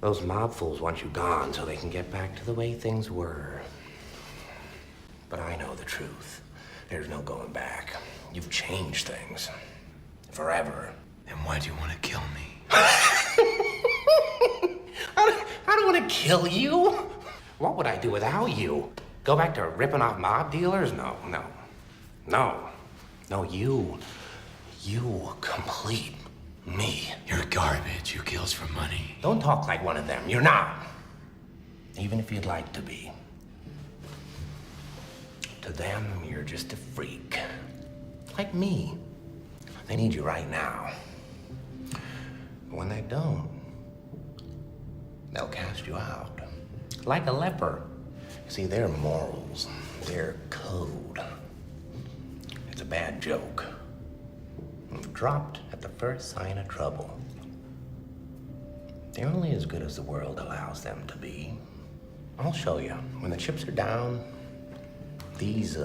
Those mob fools want you gone so they can get back to the way things were. But I know the truth. There's no going back. You've changed things. Forever. Then why do you want to kill me? I don't want to kill you. What would I do without you? Go back to ripping off mob dealers? No. No, you complete me. You're garbage. You kills for money. Don't talk like one of them. You're not. Even if you'd like to be. To them, you're just a freak. Like me. They need you right now. But when they don't, they'll cast you out. Like a leper. See, their morals, their code. It's a bad joke. Dropped at the first sign of trouble. They're only as good as the world allows them to be. I'll show you. When the chips are down, these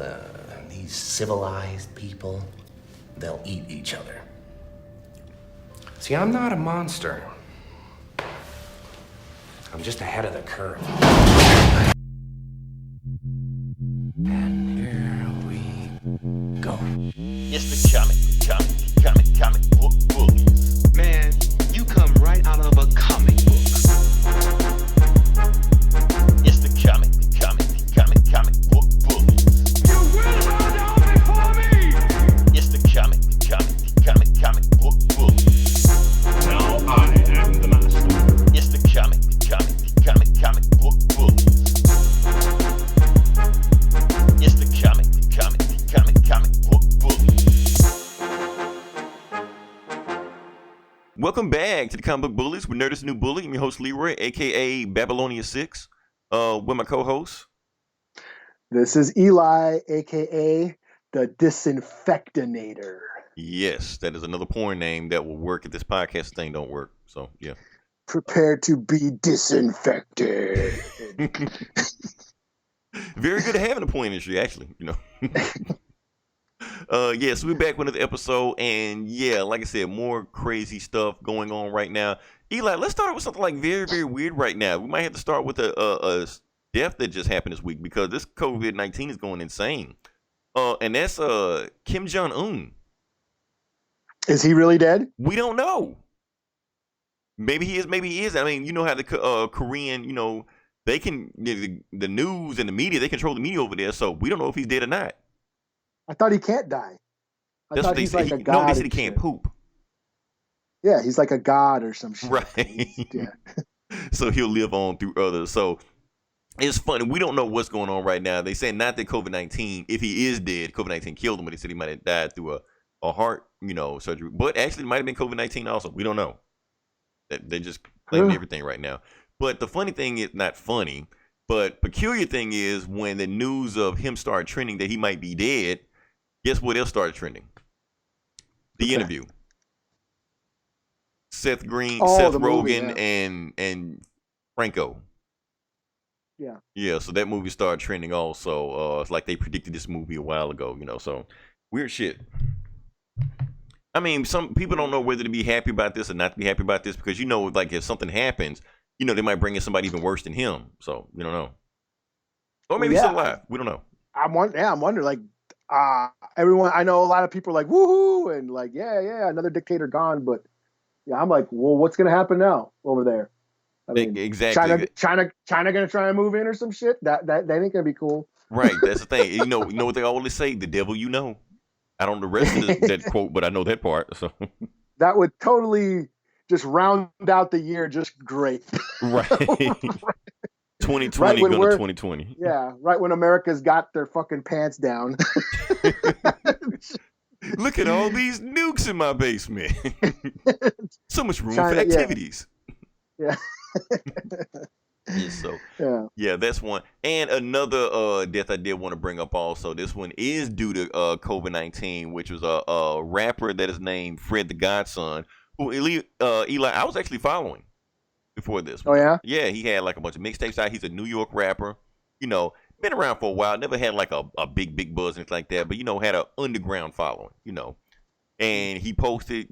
civilized people, they'll eat each other. See, I'm not a monster. I'm just ahead of the curve. And here we go. It's the comic book bullies. Man, you come right out of a comic book. It's the comic book bullies. You will bow down before me! It's the comic book bullies. Now I am the master. It's the comic book bullies. It's the comic book bullies. Welcome back to the Comic Book Bullies with Nerdist New Bully. I'm your host Leroy, aka Babylonia 6, with my co-host. This is Eli, aka the Disinfectinator. Yes, that is another porn name that will work if this podcast thing don't work. So yeah. Prepare to be disinfected. Very good at having a porn industry, actually, you know. So we're back with another episode, and yeah, like I said, more crazy stuff going on right now. Eli, let's start with something like very, very weird right now. We might have to start with a death that just happened this week because this COVID-19 is going insane. And that's Kim Jun Un. Is he really dead? We don't know. Maybe he is. Maybe he is. I mean, you know how the Korean, you know, they can the news and the media. They control the media over there, so we don't know if he's dead or not. I thought he can't die. That's what they said. Like a god. No, they said he can't poop. Yeah, he's like a god or some shit. Right. Yeah. So he'll live on through others. So it's funny. We don't know what's going on right now. They say not that COVID-19, if he is dead, COVID-19 killed him, but they said he might have died through a heart, surgery. But actually, it might have been COVID-19 also. We don't know. They just claim everything right now. But the funny thing is, not funny, but peculiar thing is when the news of him started trending that he might be dead, guess what else started trending? The interview. Seth Rogen, movie, and Franco. Yeah. Yeah, so that movie started trending also. It's like they predicted this movie a while ago, so weird shit. I mean, some people don't know whether to be happy about this or not to be happy about this because, like if something happens, they might bring in somebody even worse than him. So, we don't know. Or maybe he's still alive. We don't know. I'm wondering, like, everyone, I know a lot of people are like, woohoo, and like, yeah, another dictator gone. But yeah, I'm like, well, what's going to happen now over there? I mean, exactly. China going to try and move in or some shit? That ain't going to be cool. Right. That's the thing. You know what they always say? The devil you know. I don't know the rest of that quote, but I know that part. So that would totally just round out the year just great. Right. 2020 going to 2020. Yeah, right when America's got their fucking pants down. Look at all these nukes in my basement. So much room for activities. Yeah. Yeah, that's one. And another death I did want to bring up also. This one is due to COVID-19, which was a rapper that is named Fred the Godson, who Eli I was actually following before this. Oh yeah? Yeah, he had like a bunch of mixtapes out. He's a New York rapper. Been around for a while. Never had like a big buzz and anything like that, but had an underground following. And he posted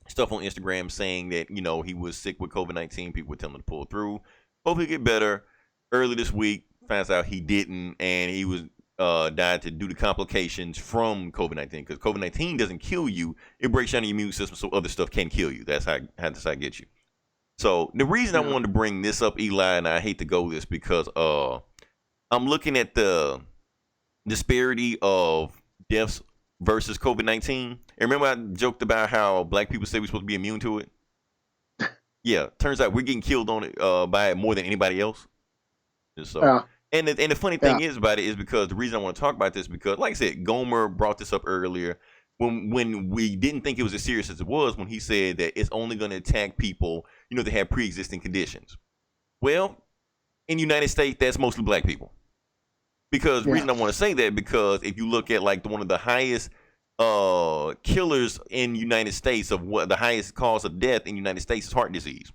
stuff on Instagram saying that, he was sick with COVID-19. People were telling him to pull through. Hope he get better. Early this week, finds out he didn't, and he was died due to complications from COVID-19. Because COVID-19 doesn't kill you; it breaks down your immune system, so other stuff can kill you. That's how it gets you. So the reason I wanted to bring this up, Eli, and I hate to go this because I'm looking at the disparity of deaths versus COVID-19. And remember I joked about how black people say we're supposed to be immune to it? Yeah, turns out we're getting killed on it by it more than anybody else. So, and the funny thing is about it is because the reason I want to talk about this because, like I said, Gomer brought this up earlier when we didn't think it was as serious as it was when he said that it's only going to attack people, that have pre-existing conditions. Well, in the United States, that's mostly black people. Because the reason I want to say that because if you look at like one of the highest killers in the United States of what the highest cause of death in the United States is heart disease.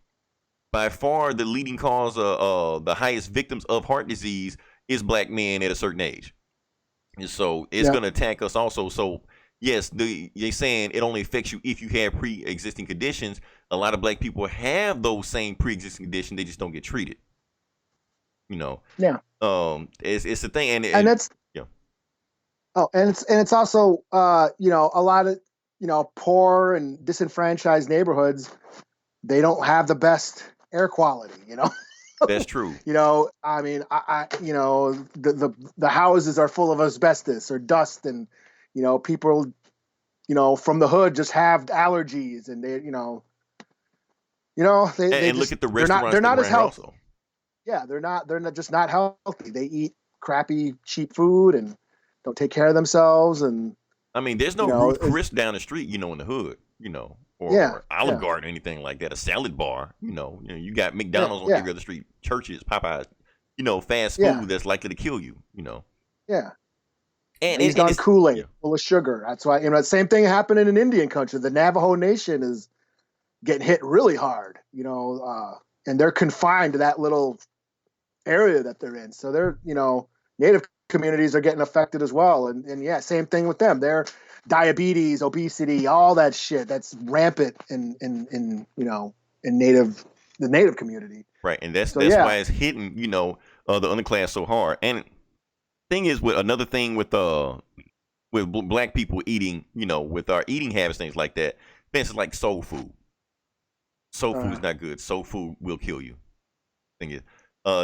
By far, the leading cause of the highest victims of heart disease is black men at a certain age. And so it's going to attack us also. So yes, they're saying it only affects you if you have pre-existing conditions. A lot of black people have those same pre-existing conditions. They just don't get treated. It's the thing, and that's and it's also a lot of poor and disenfranchised neighborhoods. They don't have the best air quality. That's true. I mean, the houses are full of asbestos or dust, and people from the hood just have allergies, and they look at the restaurants. They're not as healthy. Also. Yeah, they're not just not healthy. They eat crappy, cheap food and don't take care of themselves. And I mean, there's no Ruth Chris down the street, in the hood, or Olive Garden or anything like that. A salad bar, you got McDonald's on every other street, churches, Popeyes, fast food that's likely to kill you, Yeah. And he's done Kool-Aid full of sugar. That's why the same thing happened in an Indian country. The Navajo Nation is getting hit really hard, and they're confined to that little area that they're in. So they're, Native communities are getting affected as well. And same thing with them. They're diabetes, obesity, all that shit that's rampant in the Native community. Right. And that's why it's hitting, the underclass so hard. And thing is with another thing with black people eating, with our eating habits, things like that, things like soul food. Soul food is not good. Soul food will kill you. Thing is,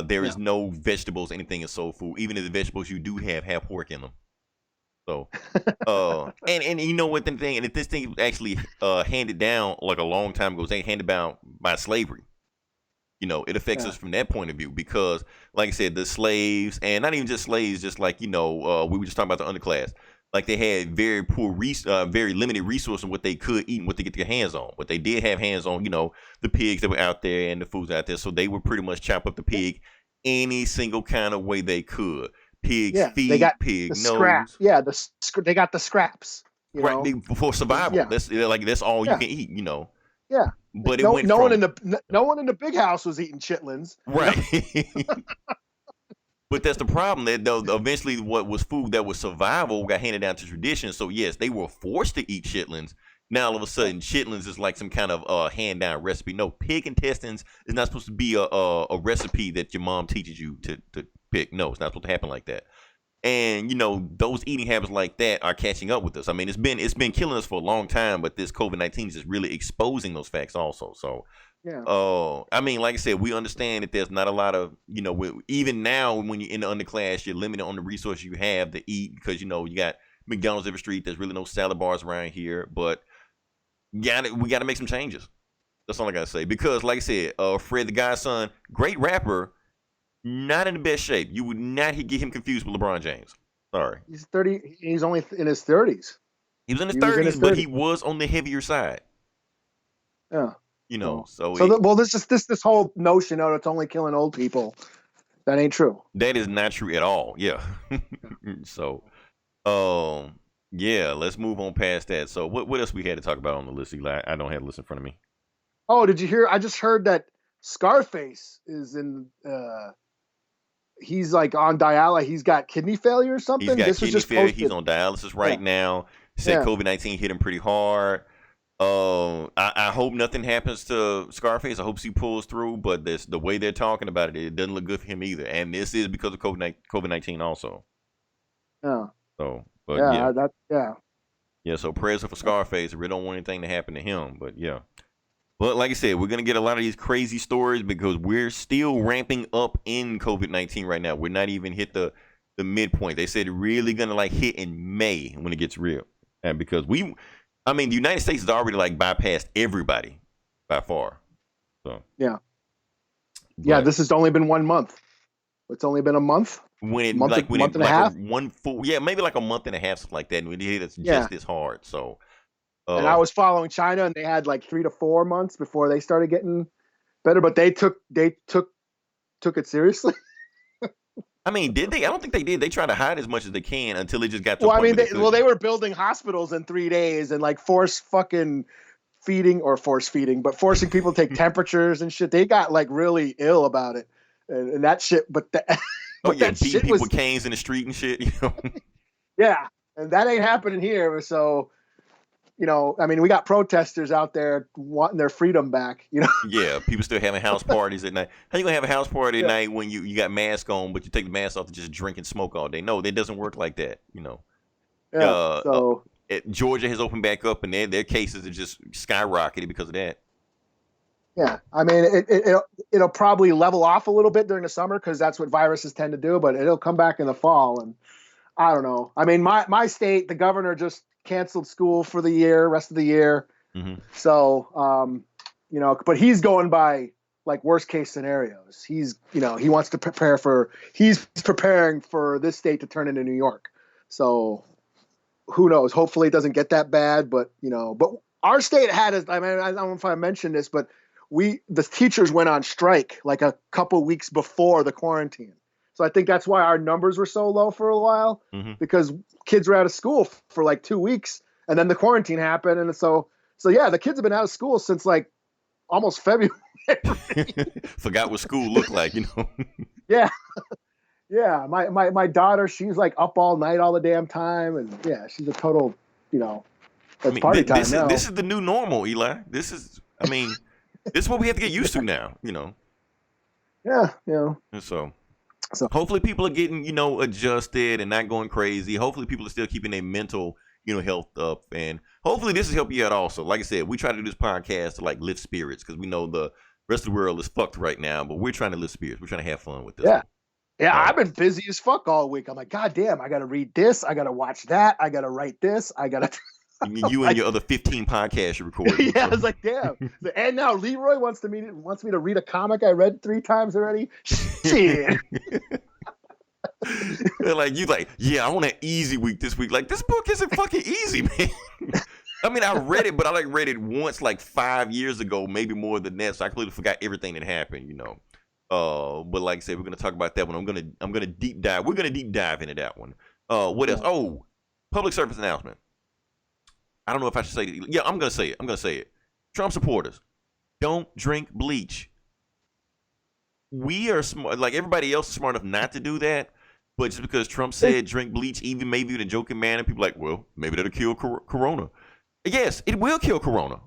there is no vegetables, anything in soul food. Even if the vegetables you do have pork in them. So, and you know what the thing, and if this thing was actually handed down like a long time ago, it was handed down by slavery. It affects us from that point of view because, like I said, the slaves, and not even just slaves, just like we were just talking about the underclass. Like they had very poor, very limited resources on what they could eat and what they get their hands on. But they did have hands on, the pigs that were out there and the foods out there. So they would pretty much chop up the pig any single kind of way they could. Pig's feet, they got pig the nose. Scrap. Yeah, they got the scraps. Right, for survival. Yeah. That's all you can eat. Yeah. But no one in the big house was eating chitlins. Right. But that's the problem. That eventually, what was food that was survival got handed down to tradition. So yes, they were forced to eat chitlins. Now all of a sudden, chitlins is like some kind of hand down recipe. No, pig intestines is not supposed to be a recipe that your mom teaches you to pick. No, it's not supposed to happen like that. And those eating habits like that are catching up with us. I mean, it's been killing us for a long time, but this COVID-19 is just really exposing those facts also. So. Yeah. I mean, like I said, we understand that there's not a lot of, even now when you're in the underclass, you're limited on the resources you have to eat because, you got McDonald's every street. There's really no salad bars around here, but we got to make some changes. That's all I got to say. Because, like I said, Fred the Godson, great rapper, not in the best shape. You would not get him confused with LeBron James. Sorry. He's 30. He's only in his 30s. He was in his 30s, but he was on the heavier side. Yeah. This whole notion of it's only killing old people, that ain't true. That is not true at all. Yeah. So, let's move on past that. So, what else we had to talk about on the list, Eli? I don't have the list in front of me. Oh, did you hear? I just heard that Scarface is in. He's like on dialysis. He's got kidney failure or something. He's got kidney failure. He's on dialysis right now. Said COVID-19 hit him pretty hard. I hope nothing happens to Scarface. I hope he pulls through, but the way they're talking about it, it doesn't look good for him either. And this is because of COVID-19 also. Yeah. So, but yeah. So prayers are for Scarface. We don't want anything to happen to him, but yeah. But like I said, we're gonna get a lot of these crazy stories because we're still ramping up in COVID-19 right now. We're not even hit the midpoint. They said really gonna like hit in May when it gets real, and because the United States has already like bypassed everybody by far. So yeah, this has only been 1 month. It's only been a month. When it month and a half, maybe like a month and a half, something like that. And it hit us just as hard. So, and I was following China, and they had like 3 to 4 months before they started getting better. But they took it seriously. I mean, did they? I don't think they did. They tried to hide as much as they can until it just got to. Well, I mean, they were building hospitals in 3 days and like forcing forcing people to take temperatures and shit. They got like really ill about it, and that shit. But beating people with canes in the street and shit. You know. Yeah, and that ain't happening here. So, I mean, we got protesters out there wanting their freedom back. Yeah, people still having house parties at night. How you gonna have a house party at night when you got mask on, but you take the mask off to just drink and smoke all day? No, that doesn't work like that. Yeah. Georgia has opened back up, and their cases are just skyrocketed because of that. Yeah, I mean, it'll probably level off a little bit during the summer because that's what viruses tend to do, but it'll come back in the fall, and I don't know. I mean, my state, the governor just canceled school for the rest of the year. Mm-hmm. So, but he's going by like worst case scenarios. He wants to he's preparing for this state to turn into New York. So who knows? Hopefully it doesn't get that bad, but our state had, I don't know if I mentioned this, but the teachers went on strike like a couple weeks before the quarantine. So I think that's why our numbers were so low for a while, because kids were out of school for like 2 weeks, and then the quarantine happened, and so yeah, the kids have been out of school since like almost February. Forgot what school looked like, Yeah, yeah. My daughter, she's like up all night all the damn time, and yeah, she's a total, it's party time now. This is the new normal, Eli. This is what we have to get used to now, Yeah, And so hopefully people are getting, adjusted and not going crazy. Hopefully people are still keeping their mental, health up. And hopefully this has helped you out also. Like I said, we try to do this podcast to like lift spirits because we know the rest of the world is fucked right now, but we're trying to lift spirits. We're trying to have fun with this. Yeah. Yeah, I've been busy as fuck all week. I'm like, God damn, I got to read this. I got to watch that. I got to write this. I got to... You and your other 15 podcasts you record. Yeah, I was like, damn. And now Leroy wants me to read a comic I read 3 times already. Shit. Yeah, I want an easy week this week. Like, this book isn't fucking easy, man. I mean, I read it, but I read it once like 5 years ago, maybe more than that. So I completely forgot everything that happened, But like I said, we're gonna talk about that one. I'm gonna deep dive. We're gonna deep dive into that one. What else? Oh, public service announcement. I don't know if I should say it. Yeah, I'm going to say it. Trump supporters, don't drink bleach. We are smart, like everybody else is smart enough not to do that. But just because Trump said drink bleach, even maybe in a joking manner, people are like, well, maybe that'll kill corona. Yes, it will kill corona.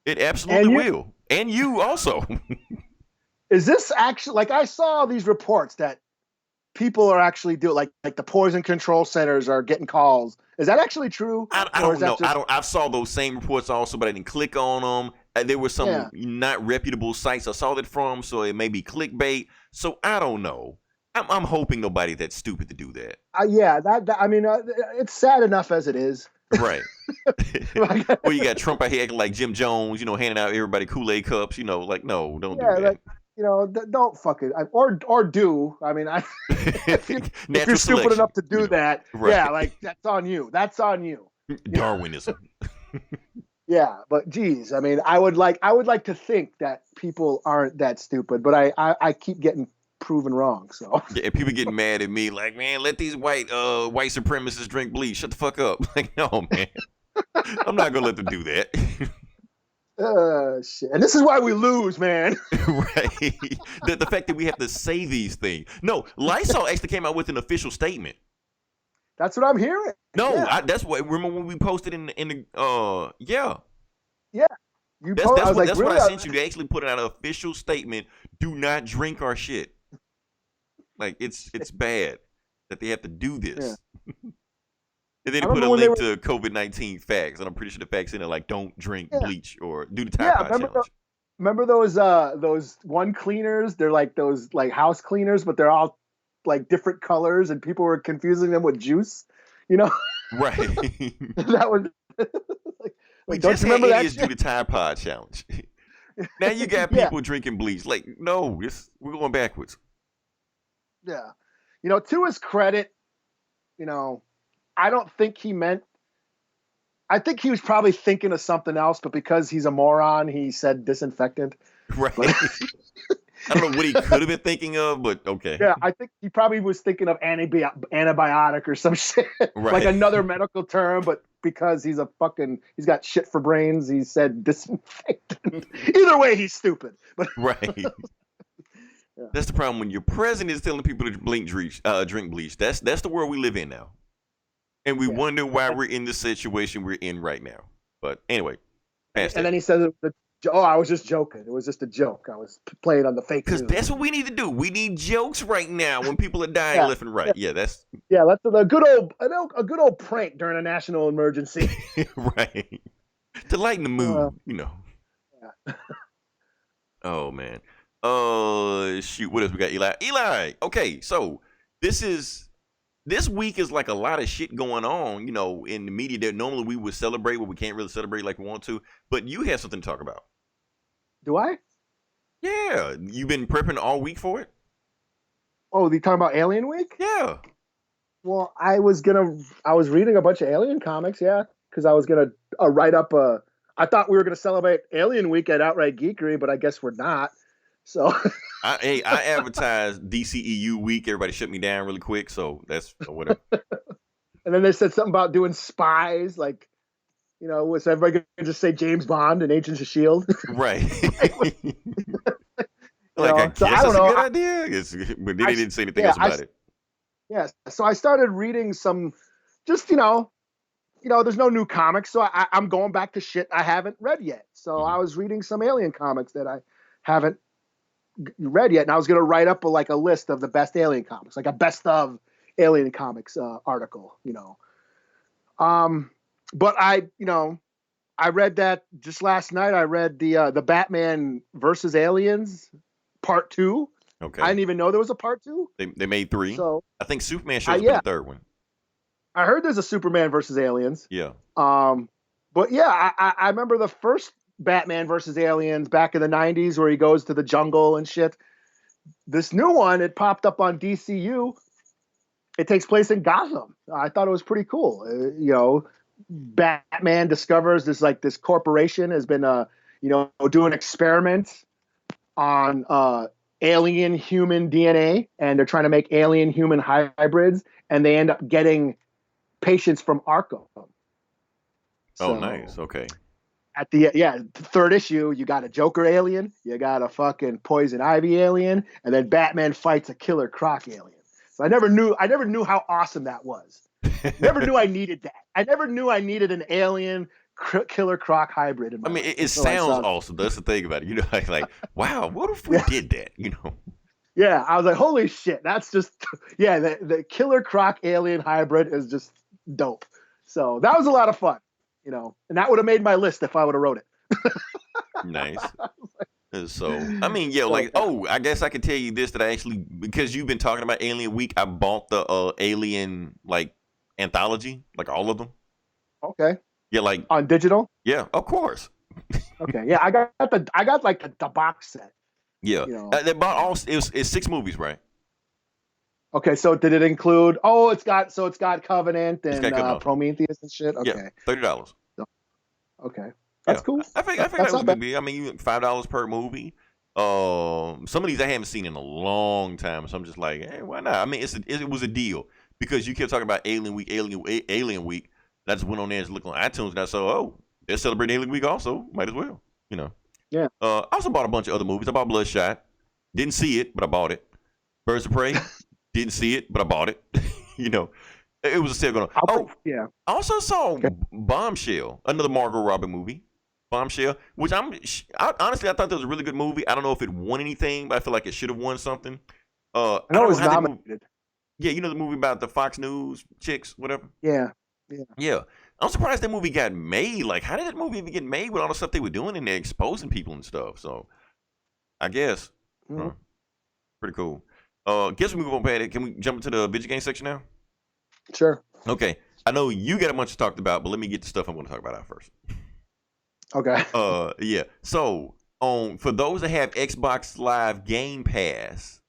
It absolutely will. And you also. Is this actually, like I saw these reports that people are actually doing, like the poison control centers are getting calls. Is that actually true? I don't know. I saw those same reports also, but I didn't click on them. There were some not reputable sites I saw that from, so it may be clickbait. So I don't know. I'm hoping nobody that's stupid to do that. It's sad enough as it is. Right. Well, you got Trump out here acting like Jim Jones, handing out everybody Kool-Aid cups. Like, no, don't do that. Don't fuck it, or do. I mean, if you're stupid enough to do that, right. Yeah, like that's on you. That's on you. Darwinism. Yeah, but geez, I mean, I would like to think that people aren't that stupid, but I keep getting proven wrong. So yeah, people getting mad at me, like, man, let these white supremacists drink bleach. Shut the fuck up. Like, no, man, I'm not gonna let them do that. Shit. And this is why we lose, man. Right. The fact that we have to say these things. No, Lysol actually came out with an official statement. That's what I'm hearing. No, yeah. That's what. Remember when we posted in the yeah. Yeah. You That's, po- that's I was what like, that's really? what I sent you. They actually put out an official statement. Do not drink our shit. Like it's bad that they have to do this. Yeah. And then I they put a remember when they link were- to COVID-19 facts, and I'm pretty sure the facts in there like don't drink Yeah. bleach or do the Tide Yeah, Pod challenge. Remember those one cleaners? They're like those like house cleaners, but they're all like different colors, and people were confusing them with juice. You know, Right. that was We don't just you had remember that idiots do shit? the Tide Pod challenge. Now you got Yeah. people drinking bleach. Like, no, we're going backwards. Yeah. You know, to his credit, you know, I don't think he meant. I think he was probably thinking of something else, but because he's a moron, he said disinfectant. Right. I don't know what he could have been thinking of, but okay. Yeah, I think he probably was thinking of antibiotic or some shit, Right. like another medical term. But because he's he's got shit for brains, he said disinfectant. Either way, he's stupid. But Right. Yeah. That's the problem when your president is telling people to drink bleach. That's the world we live in now. And we wonder why we're in the situation we're in right now. But anyway, past and that. then he said, "Oh, I was just joking. It was just a joke. I was playing on the fake Because news." that's what we need to do. We need jokes right now when people are dying Yeah. left and right. Yeah, that's Yeah, that's a good old prank during a national emergency. right. To lighten the mood, Yeah. Oh man. Shoot. What else we got? Eli. Okay, so this week is like a lot of shit going on, in the media that normally we would celebrate, but we can't really celebrate like we want to. But you have something to talk about. Do I? Yeah. You've been prepping all week for it? Oh, you talking about Alien Week? Yeah. Well, I was reading a bunch of Alien comics, yeah, because I was gonna write up I thought we were gonna celebrate Alien Week at Outright Geekery, but I guess we're not. So I advertised DCEU week. Everybody shut me down really quick, so that's whatever. And then they said something about doing spies, like, was everybody gonna just say James Bond and Agents of Shield? Right. So I I guess don't that's a know. good idea. But they didn't say anything else about it. Yeah, so I started reading some, just there's no new comics, so I'm going back to shit I haven't read yet. So I was reading some Alien comics that I haven't read yet, and I was gonna write up a list of the best Alien comics, like a best of Alien comics article, But I read that just last night. I read the Batman versus Aliens Part 2. Okay. I didn't even know there was a Part 2. They made 3. So I think Superman shows up in yeah. the third one. I heard there's a Superman versus Aliens. Yeah. But yeah, I remember the first Batman versus Aliens back in the 90s where he goes to the jungle and shit. This new one, it popped up on DCU. It takes place in Gotham. I thought it was pretty cool. Batman discovers this corporation has been doing experiments on alien human DNA, and they're trying to make alien human hybrids, and they end up getting patients from Arkham. Oh, nice. Okay. At the third issue, you got a Joker alien, you got a fucking Poison Ivy alien, and then Batman fights a Killer Croc alien. So I never knew how awesome that was. Never knew I needed that. I never knew I needed an alien Killer Croc hybrid. In my life. It sounds awesome. That's the thing about it. Like, wow, what if we did that? Yeah, I was like, holy shit, that's just the Killer Croc alien hybrid is just dope. So that was a lot of fun, and that would have made my list if I would have wrote it. Nice. So, I guess I could tell you this, that I actually, because you've been talking about Alien Week, I bought the Alien, anthology, all of them. Okay. Yeah, on digital? Yeah, of course. Okay. Yeah, I got the box set. Yeah. They bought it's 6 movies, right? Okay, so did it include, it's got Covenant and Prometheus and shit? Okay. Yeah, $30. Okay. That's cool. I think that was a good deal. I mean, $5 per movie. Some of these I haven't seen in a long time, so I'm just like, hey, why not? I mean, it was a deal because you kept talking about Alien Week. I just went on there and looked on iTunes, and I saw, they're celebrating Alien Week also. Might as well, Yeah. I also bought a bunch of other movies. I bought Bloodshot. Didn't see it, but I bought it. Birds of Prey. Didn't see it, but I bought it. It was a sale going on. Yeah. I also saw Bombshell, another Margot Robbie movie. Bombshell, which honestly I thought that was a really good movie. I don't know if it won anything, but I feel like it should have won something. I I know don't it was know how that nominated. yeah, you know the movie about the Fox News chicks, whatever. Yeah. Yeah, I'm surprised that movie got made. Like, how did that movie even get made with all the stuff they were doing and they're exposing people and stuff? So, I guess pretty cool. Guess we move on, Patty. Can we jump into the video game section now? Sure. Okay. I know you got a bunch to talk about, but let me get the stuff I'm going to talk about out first. Okay. Yeah. So, for those that have Xbox Live Game Pass,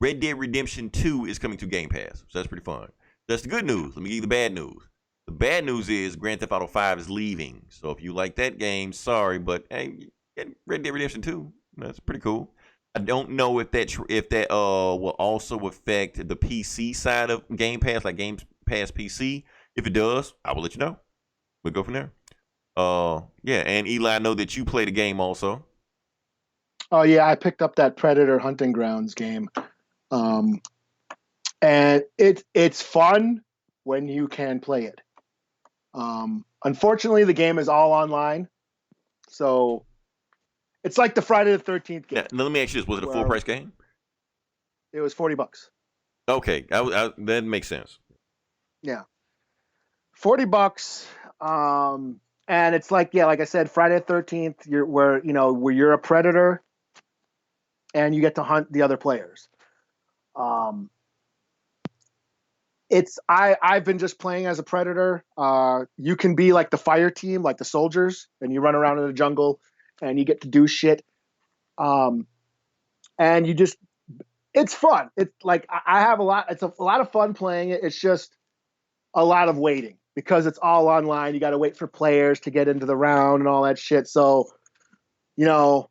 Red Dead Redemption 2 is coming to Game Pass. So that's pretty fun. That's the good news. Let me give you the bad news. The bad news is Grand Theft Auto 5 is leaving. So if you like that game, sorry, but hey, Red Dead Redemption 2, that's pretty cool. I don't know if that will also affect the PC side of Game Pass, like Game Pass PC. If it does, I will let you know. We'll go from there. Yeah, and Eli, I know that you play the game also. Oh yeah, I picked up that Predator Hunting Grounds game, and it's fun when you can play it. Unfortunately, the game is all online, so it's like the Friday the 13th game. Now, let me ask you this: was it a full price game? It was $40. Okay, that makes sense. Yeah, $40. And it's like, yeah, like I said, Friday the 13th. Where you're a predator, and you get to hunt the other players. I've been just playing as a predator. You can be like the fire team, like the soldiers, and you run around in the jungle, and you get to do shit. And it's fun. It's like I have it's a lot of fun playing it. It's just a lot of waiting because it's all online. You got to wait for players to get into the round and all that shit. So, yeah,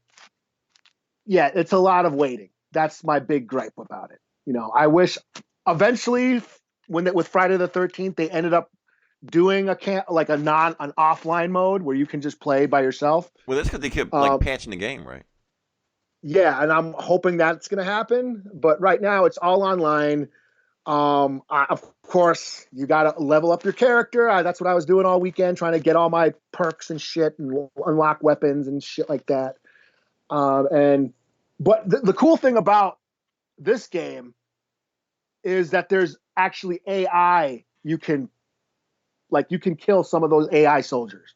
it's a lot of waiting. That's my big gripe about it. I wish eventually with Friday the 13th, they ended up doing an offline mode where you can just play by yourself. Well, that's because they kept patching the game, right? Yeah, and I'm hoping that's going to happen. But right now, it's all online. Of course, you got to level up your character. That's what I was doing all weekend, trying to get all my perks and shit and unlock weapons and shit like that. But the cool thing about this game is that there's actually AI. You can kill some of those AI soldiers.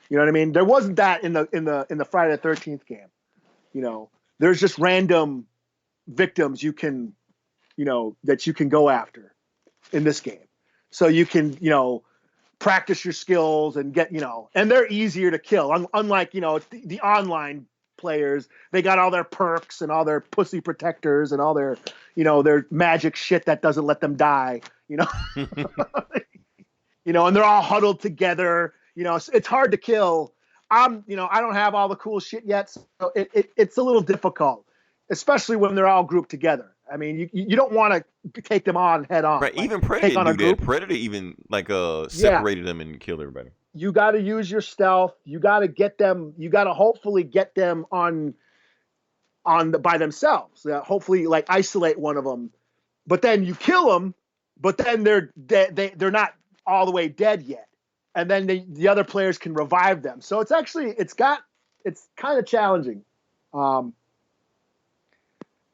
You know what I mean? There wasn't that in the Friday the 13th game. There's just random victims that you can go after in this game. So you can, practice your skills and get, and they're easier to kill. Unlike, the online players, they got all their perks and all their pussy protectors and all their, their magic shit that doesn't let them die, and they're all huddled together. It's hard to kill. I don't have all the cool shit yet, so it's a little difficult, especially when they're all grouped together. I mean, you don't want to take them on head on. Right, even Predator didn't do that. Predator even separated them and killed everybody. You got to use your stealth. You got to get them. You got to hopefully get them by themselves. Hopefully, isolate one of them, but then you kill them. But then they're they're not all the way dead yet, and then the other players can revive them. So it's kind of challenging.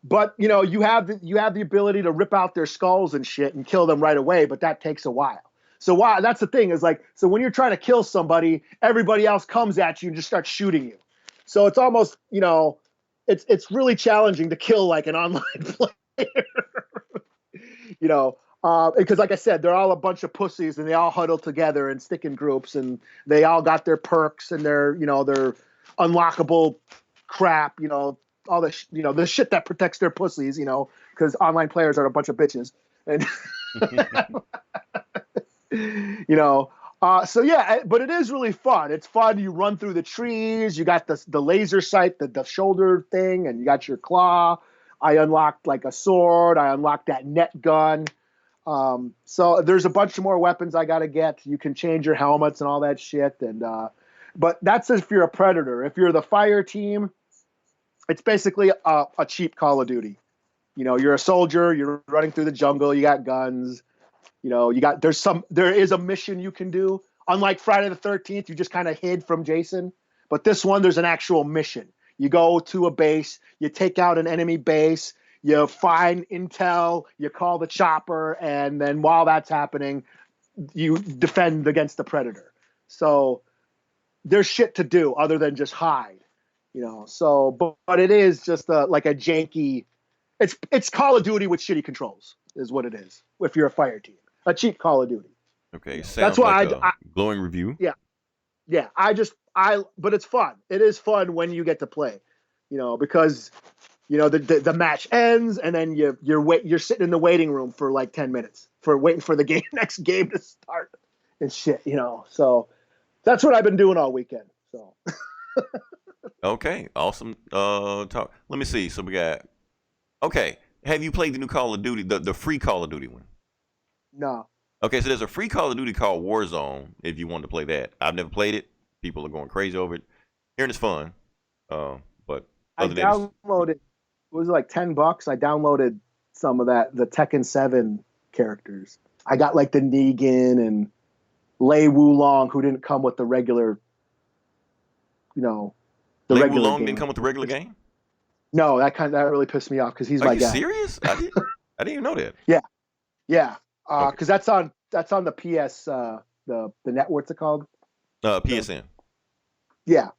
But you have the ability to rip out their skulls and shit and kill them right away, but that takes a while. So that's the thing is so when you're trying to kill somebody, everybody else comes at you and just starts shooting you. So it's almost it's really challenging to kill an online player. Because like I said, they're all a bunch of pussies and they all huddle together and stick in groups and they all got their perks and their their unlockable crap. All the the shit that protects their pussies, because online players are a bunch of bitches, and so yeah, but it is really fun. It's fun. You run through the trees. You got the laser sight, the shoulder thing, and you got your claw. I unlocked a sword. I unlocked that net gun. So there's a bunch of more weapons I got to get. You can change your helmets and all that shit. And but that's if you're a predator. If you're the fire team, it's basically a cheap Call of Duty. You're a soldier. You're running through the jungle. You got guns. There is a mission you can do. Unlike Friday the 13th, you just kind of hid from Jason. But this one, there's an actual mission. You go to a base, you take out an enemy base, you find intel, you call the chopper, and then while that's happening, you defend against the predator. So there's shit to do other than just hide, So, but it is just like a janky. It's Call of Duty with shitty controls, is what it is. If you're a fire team, a cheap Call of Duty. Okay, sounds that's why like a glowing review. Yeah. But it's fun. It is fun when you get to play, because the match ends and then you're sitting in the waiting room for like 10 minutes for waiting for the next game to start and shit, So that's what I've been doing all weekend. So. Okay, awesome. Talk. Let me see. So we got. Okay, have you played the new Call of Duty, the free Call of Duty one? No. Okay, so there's a free Call of Duty called Warzone. If you want to play that, I've never played it. People are going crazy over it. Hearing it's fun, but I downloaded. It was like $10. I downloaded some of the Tekken 7 characters. I got like the Negan and Lei Wulong, who didn't come with the regular. The Lei regular Wulong game. didn't come with the regular game. No, that really pissed me off because he's Are my you guy. serious? I didn't even know that. Yeah. Okay. Because that's on the PS the net. What's it called? PSN. Yeah.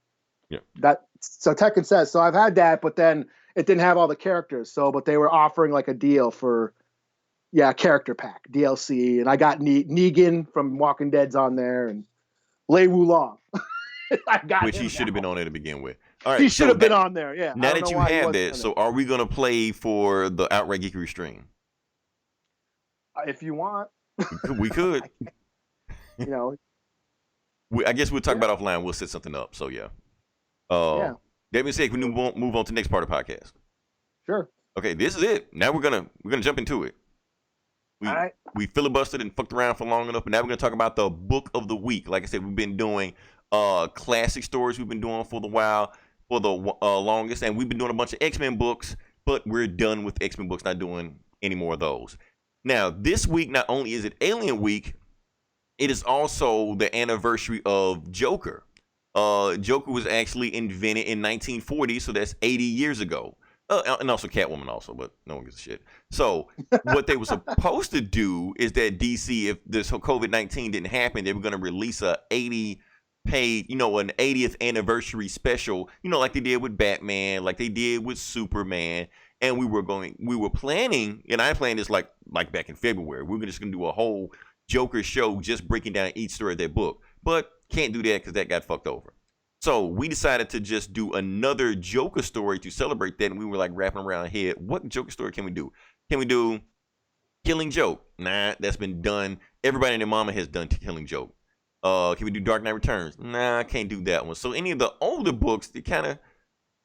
So Tekken says so. I've had that, but then it didn't have all the characters. But they were offering like a deal for character pack DLC, and I got Negan from Walking Dead's on there, and Lei Wulong. I got Which him he should have now. been on there to begin with. All right, He should have been on there. Yeah. Now I don't that know you why he have wasn't that, on so are we gonna play for the Outright Geekery stream? there. If you want, We could. I guess we'll talk about it offline. We'll set something up. So yeah. Yeah. That being said, we move on to the next part of the podcast. Sure. Okay, this is it. Now we're gonna jump into it. All right. We filibustered and fucked around for long enough, and now we're gonna talk about the book of the week. Like I said, we've been doing classic stories. We've been doing for the longest, and we've been doing a bunch of X-Men books, but we're done with X-Men books. Not doing any more of those. Now, this week, not only is it Alien Week, it is also the anniversary of Joker. Joker was actually invented in 1940, so that's 80 years ago. And also Catwoman also, but no one gives a shit. So what they were supposed to do is that DC, if this whole COVID-19 didn't happen, they were going to release an 80th anniversary special, like they did with Batman, like they did with Superman. And we were planning, and I planned this like back in February. We were just going to do a whole Joker show just breaking down each story of that book. But can't do that because that got fucked over. So we decided to just do another Joker story to celebrate that. And we were like wrapping around our head. What Joker story can we do? Can we do Killing Joke? Nah, that's been done. Everybody and their mama has done Killing Joke. Can we do Dark Knight Returns? Nah, I can't do that one. So any of the older books, they kind of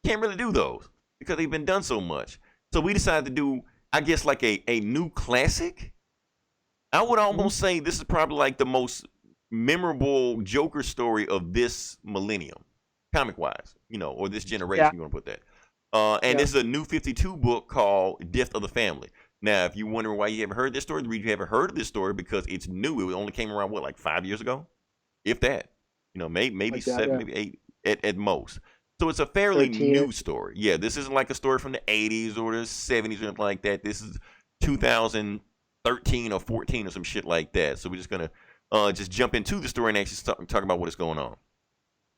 can't really do those because they've been done so much. So we decided to do, I guess, like a new classic. I would almost say this is probably like the most memorable Joker story of this millennium, comic-wise, or this generation, you want to put that. And this is a new 52 book called Death of the Family. Now, if you're wondering why you haven't heard this story, the reason you haven't heard of this story because it's new. It only came around, like 5 years ago? If that. Maybe like 7, maybe 8 at most. So it's a fairly 13. new story. Yeah, this isn't like a story from the 80s or the 70s or anything like that. This is 2013 or 14 or some shit like that. So we're just going to just jump into the story and actually talk about what is going on.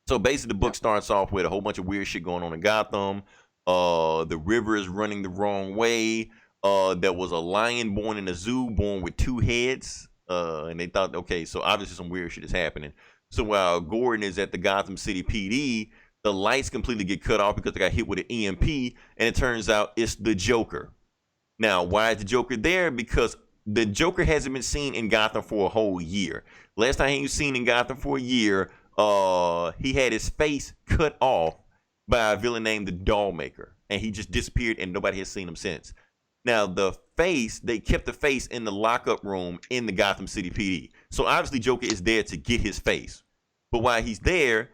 So basically, the book starts off with a whole bunch of weird shit going on in Gotham. The river is running the wrong way. There was a lion born in a zoo, born with 2 heads. And they thought, okay, so obviously some weird shit is happening. So while Gordon is at the Gotham City PD, the lights completely get cut off because they got hit with an EMP, and it turns out it's the Joker. Now, why is the Joker there? Because the Joker hasn't been seen in Gotham for a whole year. Last time he was seen in Gotham for a year, he had his face cut off by a villain named the Dollmaker, and he just disappeared, and nobody has seen him since. Now, they kept the face in the lockup room in the Gotham City PD. So obviously Joker is there to get his face. But while he's there,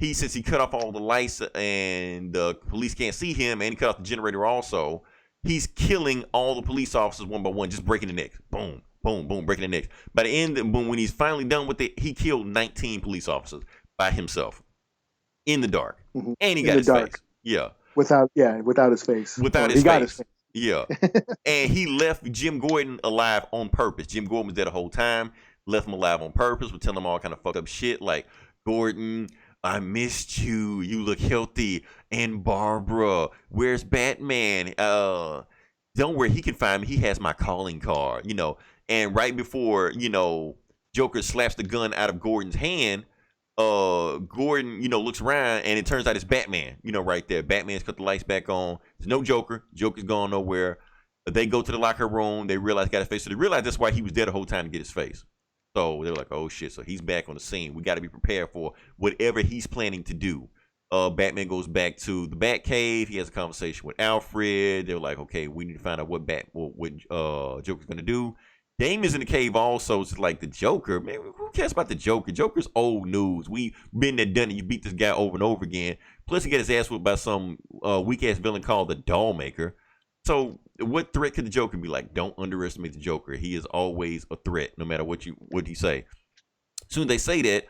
since he cut off all the lights and the police can't see him, and he cut off the generator also, he's killing all the police officers one by one, just breaking the necks. Boom, boom, boom, breaking the necks. By the end, when he's finally done with it, he killed 19 police officers by himself. in the dark, Mhm. and he In got the his dark. face. Yeah, Without his face. without Or his he got his face. face. Yeah, and he left Jim Gordon alive on purpose. Jim Gordon was there the whole time. Left him alive on purpose. Was telling him all kind of fucked up shit like, Gordon, I missed you. You look healthy. And Barbara, where's Batman? Don't worry, he can find me. He has my calling card. And right before Joker slaps the gun out of Gordon's hand, Gordon, looks around and it turns out it's Batman, right there. Batman's cut the lights back on. There's no Joker. Joker's gone nowhere. They go to the locker room. They realize he got his face. So they realize that's why he was there the whole time to get his face. So they're like, oh shit. So he's back on the scene. We got to be prepared for whatever he's planning to do. Batman goes back to the Batcave. He has a conversation with Alfred. They're like, okay, we need to find out what Joker's gonna do. Dame is in the cave also. It's like the Joker, man. Who cares about the Joker? Joker's old news. We been there, done it. You beat this guy over and over again. Plus, he got his ass whipped by some weak ass villain called the Dollmaker. So, what threat could the Joker be? Like, don't underestimate the Joker. He is always a threat, no matter what you say. Soon as they say that,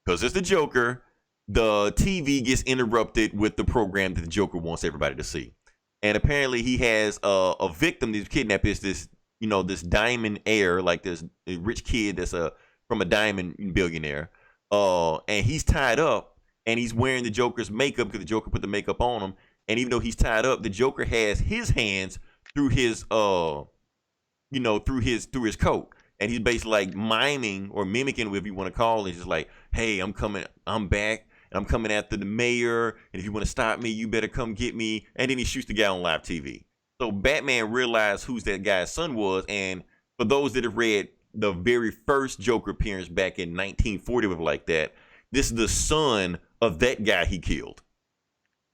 because it's the Joker, the TV gets interrupted with the program that the Joker wants everybody to see. And apparently, he has a victim that's kidnapped. Is this this diamond heir, like this rich kid that's from a diamond billionaire. And he's tied up and he's wearing the Joker's makeup because the Joker put the makeup on him. And even though he's tied up, the Joker has his hands through his through his coat. And he's basically like miming or mimicking, whatever you want to call it. He's just like, hey, I'm back, and I'm coming after the mayor. And if you want to stop me, you better come get me. And then he shoots the guy on live TV. So Batman realized who's that guy's son was, and for those that have read the very first Joker appearance back in 1940 or like that, this is the son of that guy he killed.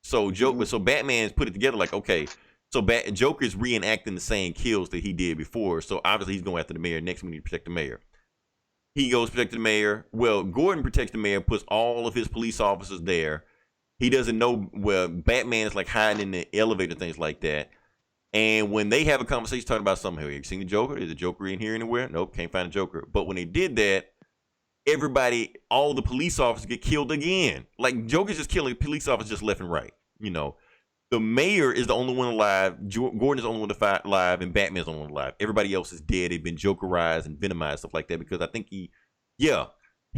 So Batman's put it together like, okay, so Joker's reenacting the same kills that he did before. So obviously he's going after the mayor. Next, we need to protect the mayor. He goes to protect the mayor. Well, Gordon protects the mayor, puts all of his police officers there. He doesn't know where Batman is like hiding in the elevator, things like that. And when they have a conversation talking about something, have you seen the Joker? Is the Joker in here anywhere? Nope, can't find a Joker. But when they did that, all the police officers get killed again. Like, Joker's just killing police officers just left and right. The mayor is the only one alive. Gordon is the only one alive, and Batman's the only one alive. Everybody else is dead. They've been Jokerized and venomized, stuff like that, because I think he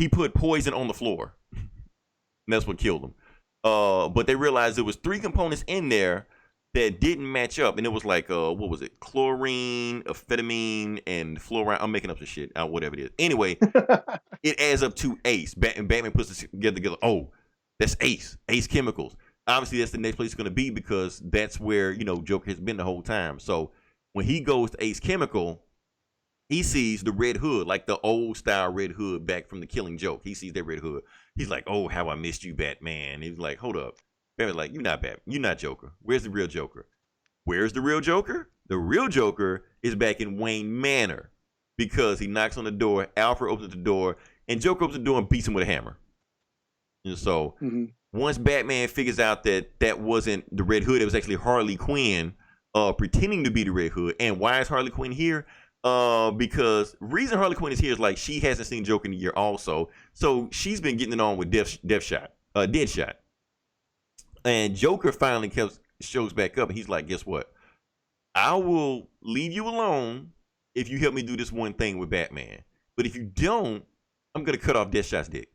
put poison on the floor. And that's what killed him. But they realized there was 3 components in there that didn't match up, and it was like what was it? Chlorine, amphetamine, and fluoride. I'm making up some shit, whatever it is. Anyway, it adds up to Ace. Batman puts this together. Oh, that's Ace Chemicals. Obviously, that's the next place it's going to be because that's where Joker has been the whole time. So when he goes to Ace Chemical, he sees the Red Hood, like the old style Red Hood back from the Killing Joke. He sees that Red Hood. He's like, oh, how I missed you, Batman. He's like, hold up. Batman's like, you're not Batman. You're not Joker. Where's the real Joker? Where's the real Joker? The real Joker is back in Wayne Manor because he knocks on the door. Alfred opens the door, and Joker opens the door and beats him with a hammer. And so once Batman figures out that wasn't the Red Hood, it was actually Harley Quinn pretending to be the Red Hood. And why is Harley Quinn here? Because reason Harley Quinn is here is like she hasn't seen Joker in a year also. So she's been getting it on with Deadshot. And Joker finally shows back up, and he's like, guess what? I will leave you alone if you help me do this one thing with Batman. But if you don't, I'm going to cut off Deadshot's dick.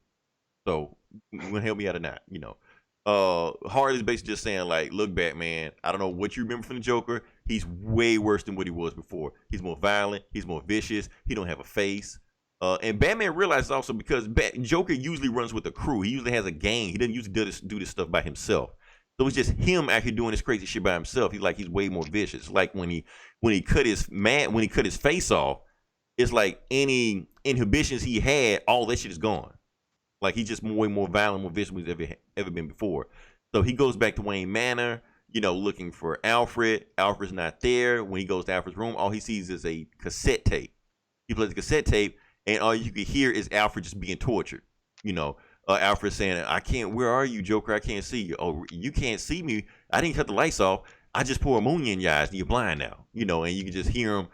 So you're going to help me out or not, Harley's basically just saying, like, look, Batman, I don't know what you remember from the Joker. He's way worse than what he was before. He's more violent. He's more vicious. He don't have a face. And Batman realizes also because Joker usually runs with a crew. He usually has a gang. He doesn't usually do this stuff by himself. So it's just him out here doing this crazy shit by himself. He's way more vicious. Like when he cut his face off, it's like any inhibitions he had, all that shit is gone. Like he's just way more violent, more vicious than he's ever been before. So he goes back to Wayne Manor, looking for Alfred. Alfred's not there. When he goes to Alfred's room, all he sees is a cassette tape. He plays the cassette tape, and all you can hear is Alfred just being tortured. Alfred saying, I can't, where are you, Joker? I can't see you. Oh, you can't see me. I didn't cut the lights off. I just pour ammonia in your eyes and you're blind now. And you can just hear him,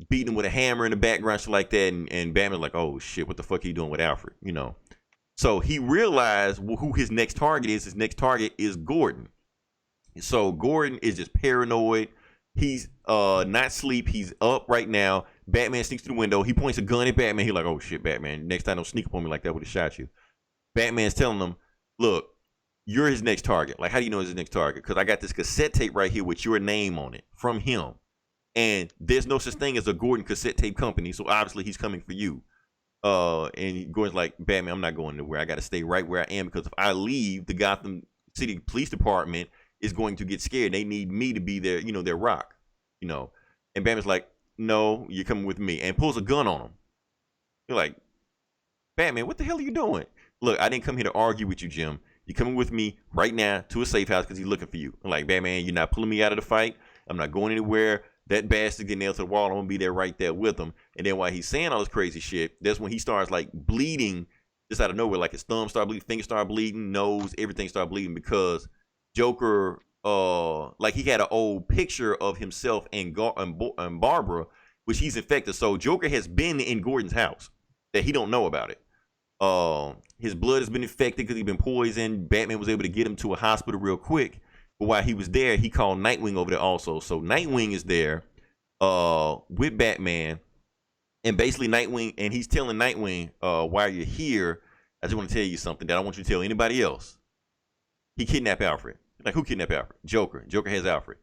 beating him with a hammer in the background, shit like that. And Batman's like, oh shit, what the fuck are you doing with Alfred? So he realized who his next target is. His next target is Gordon. So Gordon is just paranoid. He's not asleep. He's up right now. Batman sneaks through the window. He points a gun at Batman. He's like, oh shit, Batman. Next time don't sneak up on me like that, would have shot you. Batman's telling him, look, you're his next target. Like, how do you know he's his next target? Because I got this cassette tape right here with your name on it from him. And there's no such thing as a Gordon cassette tape company. So obviously he's coming for you. And Gordon's like, Batman, I'm not going nowhere. I got to stay right where I am, because if I leave, the Gotham City Police Department is going to get scared. They need me to be their, their rock, And Batman's like, no, you're coming with me, and pulls a gun on him. You're like, Batman, what the hell are you doing? Look, I didn't come here to argue with you, Jim. You're coming with me right now to a safe house because he's looking for you. I'm like, Batman, you're not pulling me out of the fight. I'm not going anywhere. That bastard get nailed to the wall. I'm going to be there right there with him. And then while he's saying all this crazy shit, that's when he starts like bleeding just out of nowhere. Like his thumb start bleeding, fingers start bleeding, nose, everything start bleeding, because Joker, like he had an old picture of himself and Barbara, which he's infected. So Joker has been in Gordon's house that he don't know about it. His blood has been infected because he's been poisoned. Batman was able to get him to a hospital real quick. But while he was there, he called Nightwing over there also. So Nightwing is there with Batman. And basically Nightwing, and he's telling Nightwing, while you're here, I just want to tell you something that I want you to tell anybody else. He kidnapped Alfred. Like, who kidnapped Alfred? Joker. Joker has Alfred.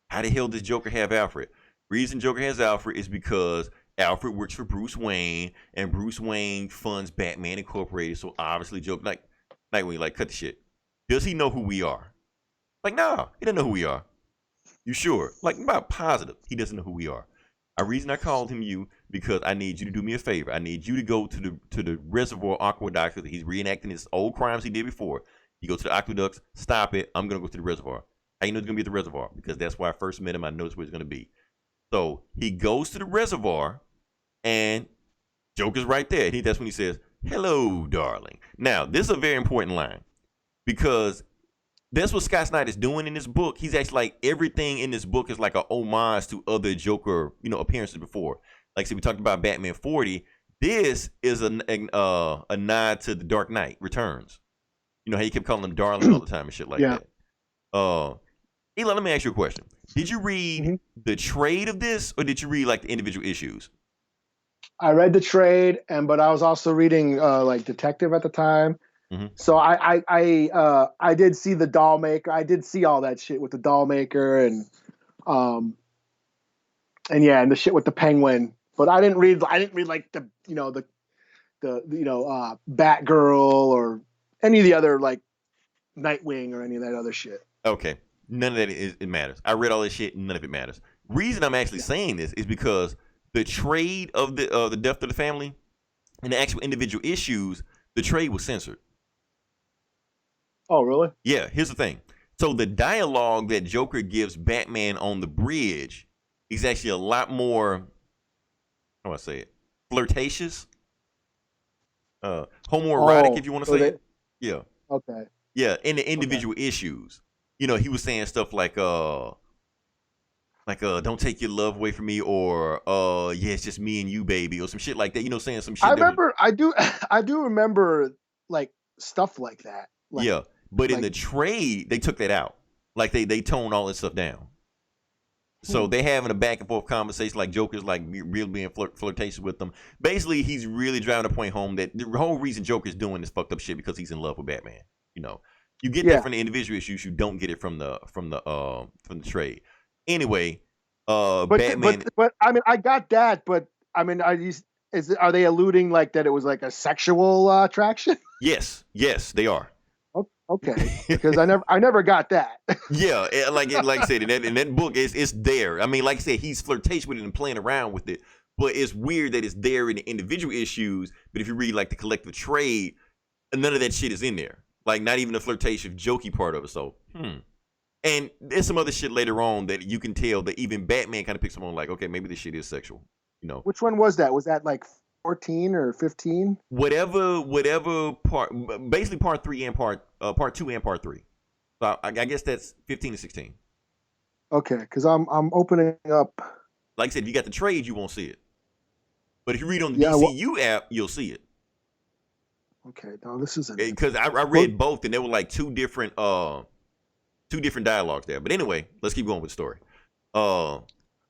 How the hell does Joker have Alfred? Reason Joker has Alfred is because Alfred works for Bruce Wayne, and Bruce Wayne funds Batman Incorporated. So obviously Joker, like, Nightwing, like, cut the shit. Does he know who we are? Like, no, he doesn't know who we are. You sure? Like, I'm about positive he doesn't know who we are. The reason I called him you, because I need you to do me a favor. I need you to go to the reservoir aqueduct, because he's reenacting his old crimes he did before. You go to the aqueducts, stop it. I'm going to go to the reservoir. How you know it's going to be at the reservoir? Because that's where I first met him. I noticed where he's going to be. So he goes to the reservoir, and Joker's right there. That's when he says, hello, darling. Now, this is a very important line, because that's what Scott Snyder's doing in this book. He's actually like, everything in this book is like a homage to other Joker, appearances before. Like I said, we talked about Batman 40. This is a nod to The Dark Knight Returns. You know how you kept calling him darling all the time and shit like that. Eli, let me ask you a question. Did you read the trade of this, or did you read like the individual issues? I read the trade, but I was also reading like Detective at the time. So I did see the doll maker. I did see all that shit with the doll maker and the shit with the Penguin. But I didn't read like the Batgirl or any of the other like Nightwing or any of that other shit. Okay, none of that it matters. I read all this shit. None of it matters. Reason I'm actually saying this is because the trade of the Death of the Family and the actual individual issues, the trade was censored. Oh, really? Yeah, here's the thing. So the dialogue that Joker gives Batman on the bridge is actually a lot more, how do I say it, flirtatious, homoerotic, if you want to say it. Yeah. Okay. Yeah, in the individual issues. He was saying stuff like don't take your love away from me, or yeah, it's just me and you, baby, or some shit like that. Saying some shit. I do remember like stuff like that. Like, yeah. But in the trade, they took that out. Like they toned all this stuff down. So they having a back and forth conversation, like Joker's like really being flirtatious with them. Basically, he's really driving the point home that the whole reason Joker's doing this fucked up shit because he's in love with Batman. You get that from the individual issues, you don't get it from the trade. Anyway, Batman. But I mean, I got that. But I mean, are they alluding like that it was like a sexual attraction? Yes, they are. Okay, because I never got that. Yeah, like I said, in that book, it's there. I mean, like I said, he's flirtatious with it and playing around with it, but it's weird that it's there in the individual issues. But if you read like the collective trade, none of that shit is in there. Like not even the flirtatious, jokey part of it. So, and there's some other shit later on that you can tell that even Batman kind of picks up on. Like, okay, maybe this shit is sexual. Which one was that? Was that like 14 or 15? Whatever part, basically part 3 and part 2 and part 3. So I guess that's 15 to 16. Okay, because I'm opening up. Like I said, if you got the trade, you won't see it. But if you read on the DCU app, you'll see it. Okay, no, this isn't. Because I read both, and there were like two different dialogues there. But anyway, let's keep going with the story.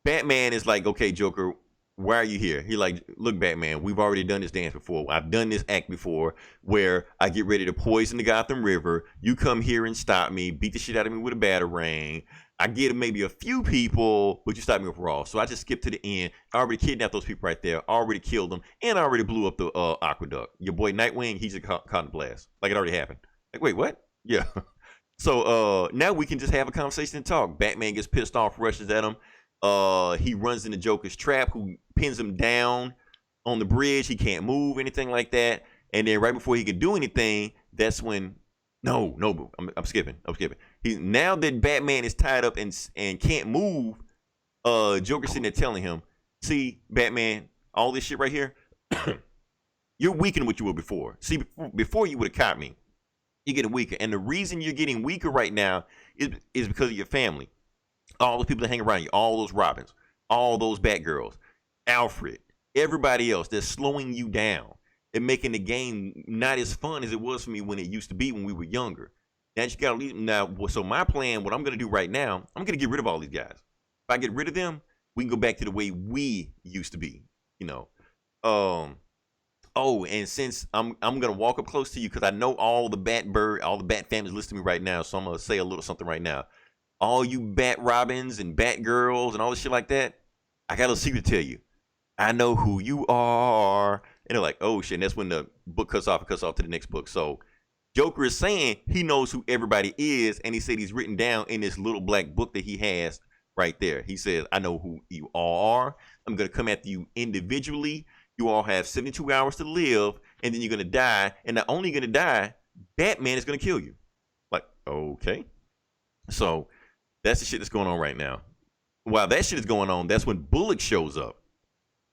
Batman is like, okay, Joker, why are you here? He like, look, Batman, we've already done this dance before. I've done this act before where I get ready to poison the Gotham River. You come here and stop me, beat the shit out of me with a batarang. I get maybe a few people, but you stop me overall. So I just skipped to the end. I already kidnapped those people right there. I already killed them, and I already blew up the aqueduct. Your boy Nightwing, he just caught in blast. Like it already happened. Like, wait, what? Yeah. So now we can just have a conversation and talk. Batman gets pissed off, rushes at him. He runs into Joker's trap, who pins him down on the bridge. He can't move, anything like that. And then right before he can do anything, that's when I'm skipping. Now that Batman is tied up and can't move, Joker's sitting there telling him, see, Batman, all this shit right here, you're weaker than what you were before. See, before you would have caught me. You're getting weaker. And the reason you're getting weaker right now is because of your family. All the people that hang around you, all those Robins, all those Batgirls, Alfred, everybody else that's slowing you down and making the game not as fun as it was for me when it used to be when we were younger. Now you gotta leave now. So my plan, what I'm gonna do right now, I'm gonna get rid of all these guys. If I get rid of them, we can go back to the way we used to be. You know. Oh, and since I'm gonna walk up close to you because I know all the Bat families listening to me right now, so I'm gonna say a little something right now. All you Bat Robins and Bat Girls and all this shit like that, I got a secret to tell you. I know who you are. And they're like, oh shit, and that's when the book cuts off to the next book. So Joker is saying he knows who everybody is, and he said he's written down in this little black book that he has right there. He says, I know who you all are. I'm gonna come after you individually. You all have 72 hours to live, and then you're gonna die. And not only gonna die, Batman is gonna kill you. Like, okay. So that's the shit that's going on right now. While that shit is going on, that's when Bullock shows up.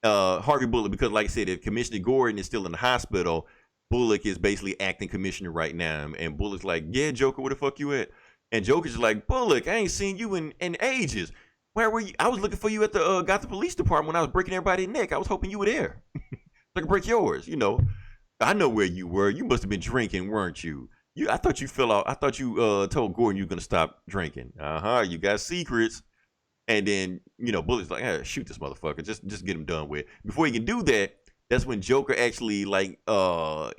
Harvey Bullock, because like I said, if Commissioner Gordon is still in the hospital, Bullock is basically acting commissioner right now. And Bullock's like, yeah, Joker, where the fuck you at? And Joker's like, Bullock, I ain't seen you in ages. Where were you? I was looking for you at the Gotham Police Department when I was breaking everybody's neck. I was hoping you were there. So I could break yours, you know. I know where you were. You must have been drinking, weren't you? I thought you fell out. I thought you told Gordon you were going to stop drinking. You got secrets. And then, you know, Bullock's like, hey, shoot this motherfucker. Just get him done with. Before he can do that, that's when Joker actually, like,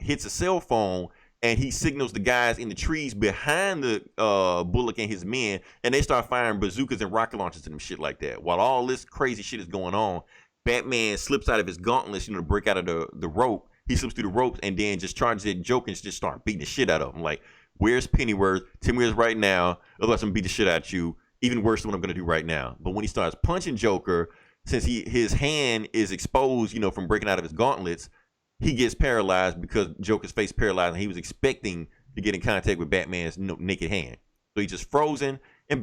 hits a cell phone, and he signals the guys in the trees behind the Bullock and his men, and they start firing bazookas and rocket launchers and shit like that. While all this crazy shit is going on, Batman slips out of his gauntlets, you know, to break out of the rope. He slips through the ropes and then just charges at Joker and just start beating the shit out of him. Like, where's Pennyworth? Tell me where's right now. Otherwise, I'm going to beat the shit out of you. Even worse than what I'm going to do right now. But when he starts punching Joker, since his hand is exposed, you know, from breaking out of his gauntlets, he gets paralyzed because Joker's face paralyzed, and he was expecting to get in contact with Batman's naked hand. So he's just frozen, and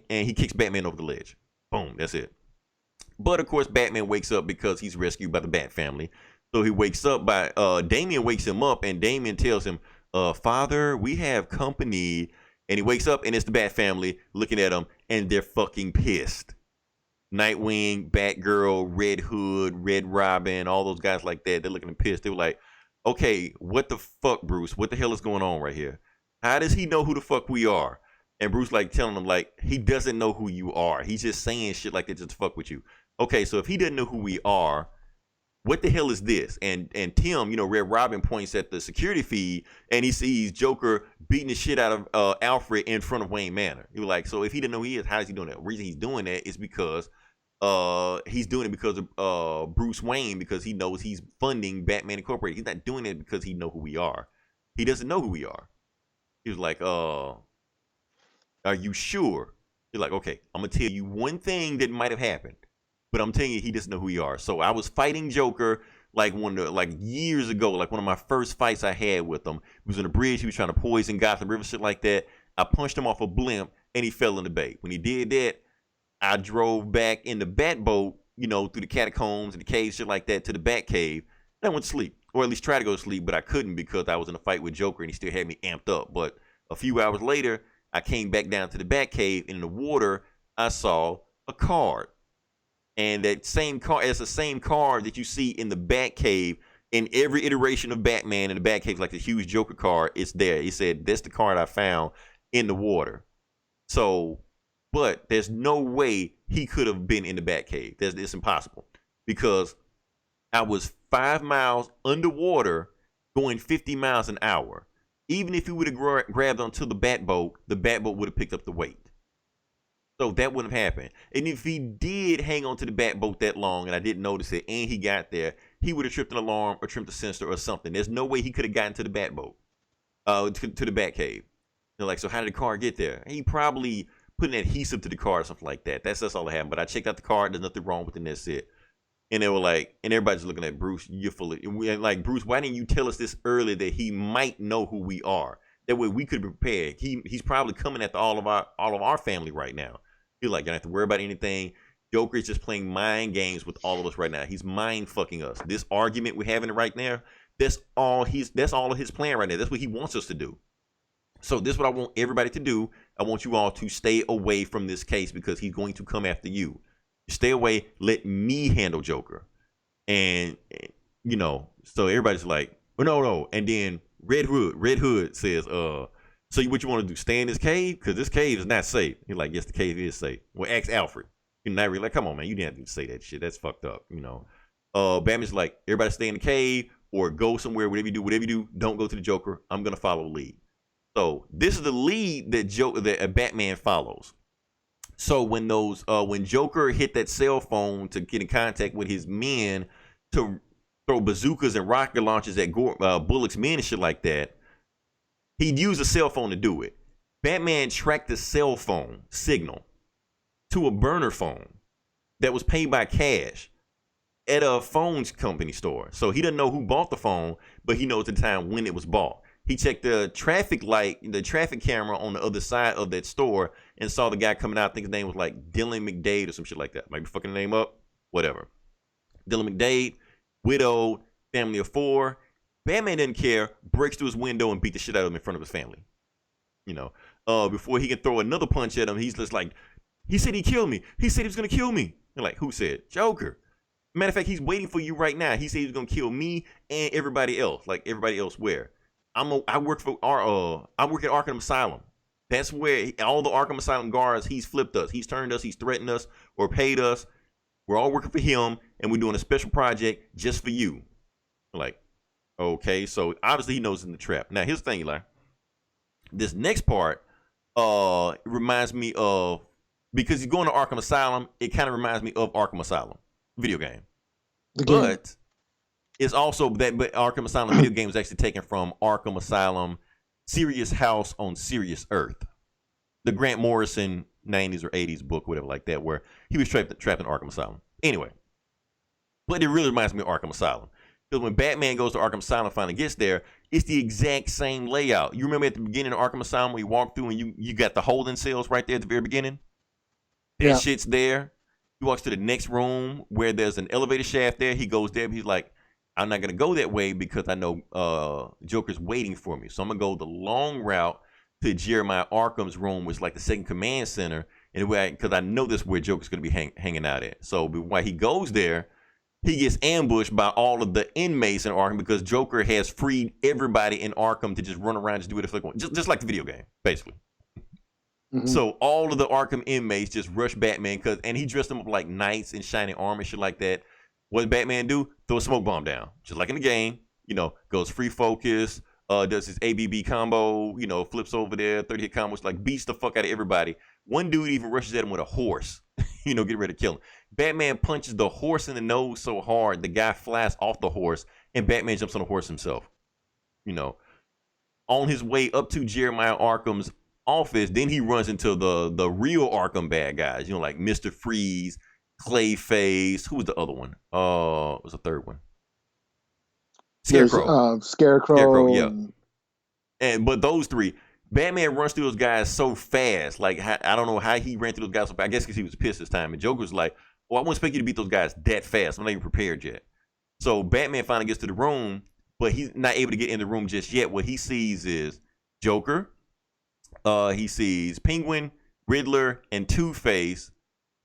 he kicks Batman over the ledge. Boom, that's it. But of course, Batman wakes up because he's rescued by the Bat family. So he wakes up by Damian wakes him up, and Damian tells him, Father, we have company. And he wakes up, and it's the Bat family looking at him, and they're fucking pissed. Nightwing, Batgirl, Red Hood, Red Robin, all those guys like that, they're looking pissed. They were like, okay, what the fuck, Bruce? What the hell is going on right here? How does he know who the fuck we are? And Bruce like telling them, like, he doesn't know who you are. He's just saying shit like that just to fuck with you. Okay, so if he doesn't know who we are, what the hell is this? And Tim, you know, Red Robin points at the security feed, and he sees Joker beating the shit out of Alfred in front of Wayne Manor. He was like, so if he didn't know who he is, how is he doing that? The reason he's doing that is because he's doing it because of Bruce Wayne, because he knows he's funding Batman Incorporated. He's not doing it because he knows who we are. He doesn't know who we are. He was like, are you sure? He's like, okay, I'm going to tell you one thing that might have happened. But I'm telling you, he doesn't know who you are. So I was fighting Joker like years ago, like one of my first fights I had with him. He was on a bridge. He was trying to poison Gotham River, shit like that. I punched him off a blimp, and he fell in the bay. When he did that, I drove back in the Bat boat, you know, through the catacombs and the caves, shit like that, to the Bat cave. And I went to sleep, or at least try to go to sleep, but I couldn't because I was in a fight with Joker, and he still had me amped up. But a few hours later, I came back down to the Bat cave, and in the water, I saw a card. And that same card, it's the same card that you see in the Bat cave in every iteration of Batman in the Batcave, like the huge Joker card, it's there. He said, that's the card I found in the water. So, but there's no way he could have been in the Batcave. It's impossible because I was 5 miles underwater going 50 miles an hour. Even if he would have grabbed onto the Batboat would have picked up the weight. So that wouldn't have happened. And if he did hang on to the Batboat that long and I didn't notice it and he got there, he would have tripped an alarm or tripped a sensor or something. There's no way he could have gotten to the Batboat, to the Batcave. They're like, so how did the car get there? He probably put an adhesive to the car or something like that. That's all that happened. But I checked out the car. There's nothing wrong with it. And that's it. And they were like, and everybody's looking at Bruce. You're full of, like, Bruce, why didn't you tell us this earlier that he might know who we are? That way we could be prepared. He's probably coming after all of our family right now. You're like, you don't have to worry about anything. Joker is just playing mind games with all of us right now. He's mind fucking us. This argument we're having right now, that's all of his plan right now. That's what he wants us to do. So this is what I want everybody to do. I want you all to stay away from this case because he's going to come after you. Stay away. Let me handle Joker. And, you know, so everybody's like, well, no. And then Red Hood says, so what you want to do? Stay in this cave? Because this cave is not safe. You're like, yes, the cave is safe. Well, ask Alfred. You're not really like, come on, man. You didn't have to say that shit. That's fucked up, you know. Batman's like, everybody stay in the cave or go somewhere. Whatever you do, don't go to the Joker. I'm going to follow the lead. So this is the lead that Batman follows. So when Joker hit that cell phone to get in contact with his men to throw bazookas and rocket launchers at Bullock's men and shit like that, he'd use a cell phone to do it. Batman tracked the cell phone signal to a burner phone that was paid by cash at a phones company store. So he doesn't know who bought the phone, but he knows at the time when it was bought. He checked the traffic camera on the other side of that store and saw the guy coming out. I think his name was like Dylan McDade or some shit like that. Might be fucking the name up. Whatever. Dylan McDade, widowed, family of 4. Batman didn't care, breaks through his window and beat the shit out of him in front of his family. You know, before he can throw another punch at him, he's just like, he said he killed me. He said he was going to kill me. They're like, who said? Joker. Matter of fact, he's waiting for you right now. He said he was going to kill me and everybody else. Like, everybody else where? I work at Arkham Asylum. That's where all the Arkham Asylum guards, he's flipped us. He's turned us, he's threatened us or paid us. We're all working for him and we're doing a special project just for you. Like, okay, so obviously he knows it's in the trap. Now, here's the thing, Eli. This next part reminds me of, because he's going to Arkham Asylum, it kind of reminds me of Arkham Asylum video game. But it's also that, but Arkham Asylum video game was actually taken from Arkham Asylum Serious House on Serious Earth. The Grant Morrison 90s or 80s book, whatever like that, where he was trapped in Arkham Asylum. Anyway, but it really reminds me of Arkham Asylum. Because when Batman goes to Arkham Asylum and finally gets there, it's the exact same layout. You remember at the beginning of Arkham Asylum when you walk through and you got the holding cells right there at the very beginning? That shit's there. He walks to the next room where there's an elevator shaft there. He goes there, but he's like, I'm not going to go that way because I know Joker's waiting for me. So I'm going to go the long route to Jeremiah Arkham's room, which is like the second command center, because I know that's where Joker's going to be hanging out at. So while he goes there, he gets ambushed by all of the inmates in Arkham because Joker has freed everybody in Arkham to just run around and just do whatever they want. Just like the video game, basically. Mm-hmm. So all of the Arkham inmates just rush Batman and he dressed them up like knights in shining armor and shit like that. What does Batman do? Throw a smoke bomb down. Just like in the game, goes free focus, does his ABB combo, flips over there, 30-hit combos, like beats the fuck out of everybody. One dude even rushes at him with a horse, get ready to kill him. Batman punches the horse in the nose so hard, the guy flies off the horse, and Batman jumps on the horse himself. On his way up to Jeremiah Arkham's office, then he runs into the real Arkham bad guys, like Mr. Freeze, Clayface. Who was the other one? What was the third one? Scarecrow. Scarecrow. Yeah. But those three, Batman runs through those guys so fast. Like, I don't know how he ran through those guys so fast. I guess because he was pissed this time. And Joker's like, I wouldn't expect you to beat those guys that fast. I'm not even prepared yet. So Batman finally gets to the room, but he's not able to get in the room just yet. What he sees is Joker. He sees Penguin, Riddler, and Two-Face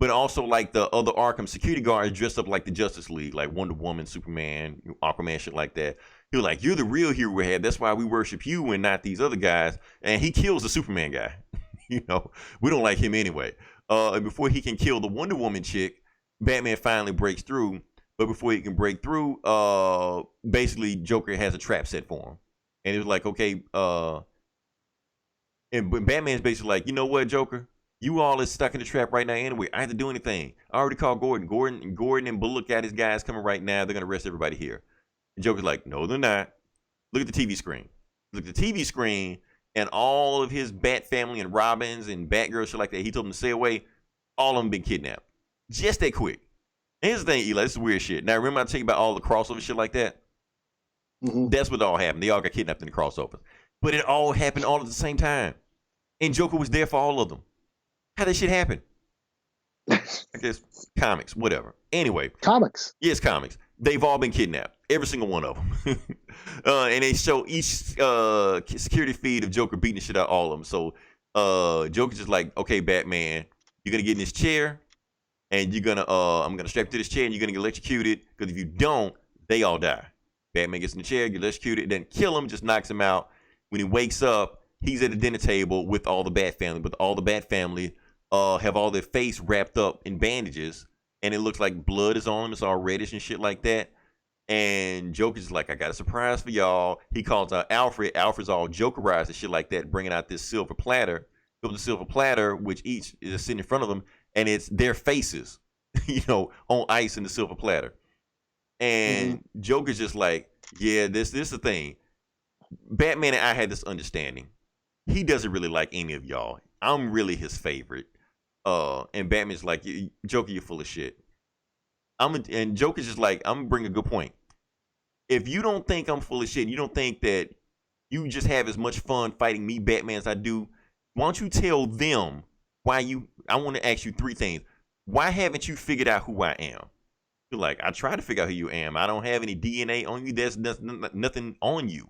But also, like, the other Arkham security guards dressed up like the Justice League, like Wonder Woman, Superman, Aquaman, shit like that. He was like, "You're the real hero we had. That's why we worship you and not these other guys." And he kills the Superman guy. We don't like him anyway. And before he can kill the Wonder Woman chick, Batman finally breaks through. But before he can break through, basically Joker has a trap set for him. And it was like, okay, and Batman's basically like, you know what, Joker? You all is stuck in the trap right now anyway. I have to do anything. I already called Gordon. Gordon and Bullock got his guys coming right now. They're going to arrest everybody here. And Joker's like, no, they're not. Look at the TV screen. Look at the TV screen, and all of his Bat family and Robins and Batgirl, shit like that, he told them to stay away. All of them been kidnapped. Just that quick. And here's the thing, Eli, this is weird shit. Now, remember I tell you about all the crossover shit like that? Mm-hmm. That's what all happened. They all got kidnapped in the crossovers. But it all happened all at the same time. And Joker was there for all of them. How did shit happen? I guess comics, whatever. Anyway. Comics. Yes, comics. They've all been kidnapped. Every single one of them. And they show each security feed of Joker beating the shit out of all of them. So Joker's just like, okay, Batman, you're going to get in this chair. And you're going to, I'm going to strap you to this chair and you're going to get electrocuted. Because if you don't, they all die. Batman gets in the chair, gets electrocuted, doesn't kill him, just knocks him out. When he wakes up, he's at the dinner table with all the Bat family. But all the Bat family have all their face wrapped up in bandages. And it looks like blood is on them. It's all reddish and shit like that. And Joker's like, I got a surprise for y'all. He calls out Alfred. Alfred's all Jokerized and shit like that, bringing out this silver platter. The silver platter, which each is sitting in front of them. And it's their faces, on ice in the silver platter. And Joker's just like, yeah, this is the thing. Batman and I had this understanding. He doesn't really like any of y'all. I'm really his favorite. And Batman's like, Joker, you're full of shit. And Joker's just like, I'm gonna bring a good point. If you don't think I'm full of shit, you don't think that you just have as much fun fighting me, Batman, as I do, why don't you tell them I want to ask you three things. Why haven't you figured out who I am? You're like, I try to figure out who you am. I don't have any DNA on you. There's nothing on you.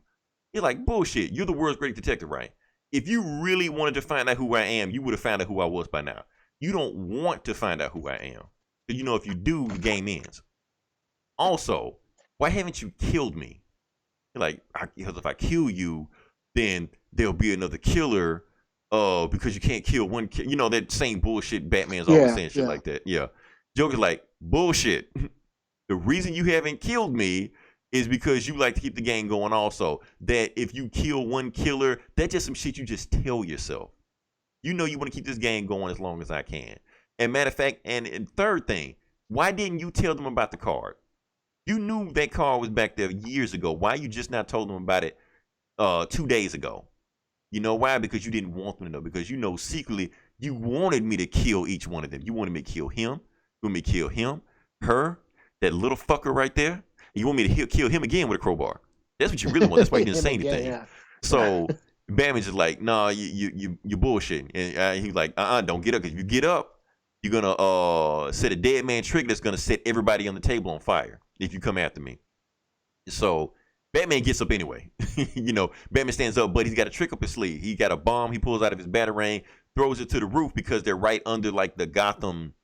You're like, bullshit. You're the world's greatest detective, right? If you really wanted to find out who I am, you would have found out who I was by now. You don't want to find out who I am. Because if you do, the game ends. Also, why haven't you killed me? You're like, because if I kill you, then there'll be another killer. Because you can't kill one kid. That same bullshit Batman's always saying shit like that. Yeah. Joker's like, bullshit. The reason you haven't killed me is because you like to keep the game going also. That if you kill one killer, that's just some shit you just tell yourself. You want to keep this game going as long as I can. And matter of fact, and third thing, why didn't you tell them about the card? You knew that card was back there years ago. Why you just not told them about it 2 days ago? You know why? Because you didn't want them to know. Because secretly you wanted me to kill each one of them. You wanted me to kill him. You want me to kill him, her, that little fucker right there. And you want me to kill him again with a crowbar. That's what you really want. That's why you didn't say anything. Yeah. So Batman's just like, nah, you bullshitting. And he's like, don't get up. Because if you get up, you're going to set a dead man trick that's going to set everybody on the table on fire if you come after me. So Batman gets up anyway. Batman stands up, but he's got a trick up his sleeve. He got a bomb he pulls out of his batarang, throws it to the roof because they're right under like the Gotham,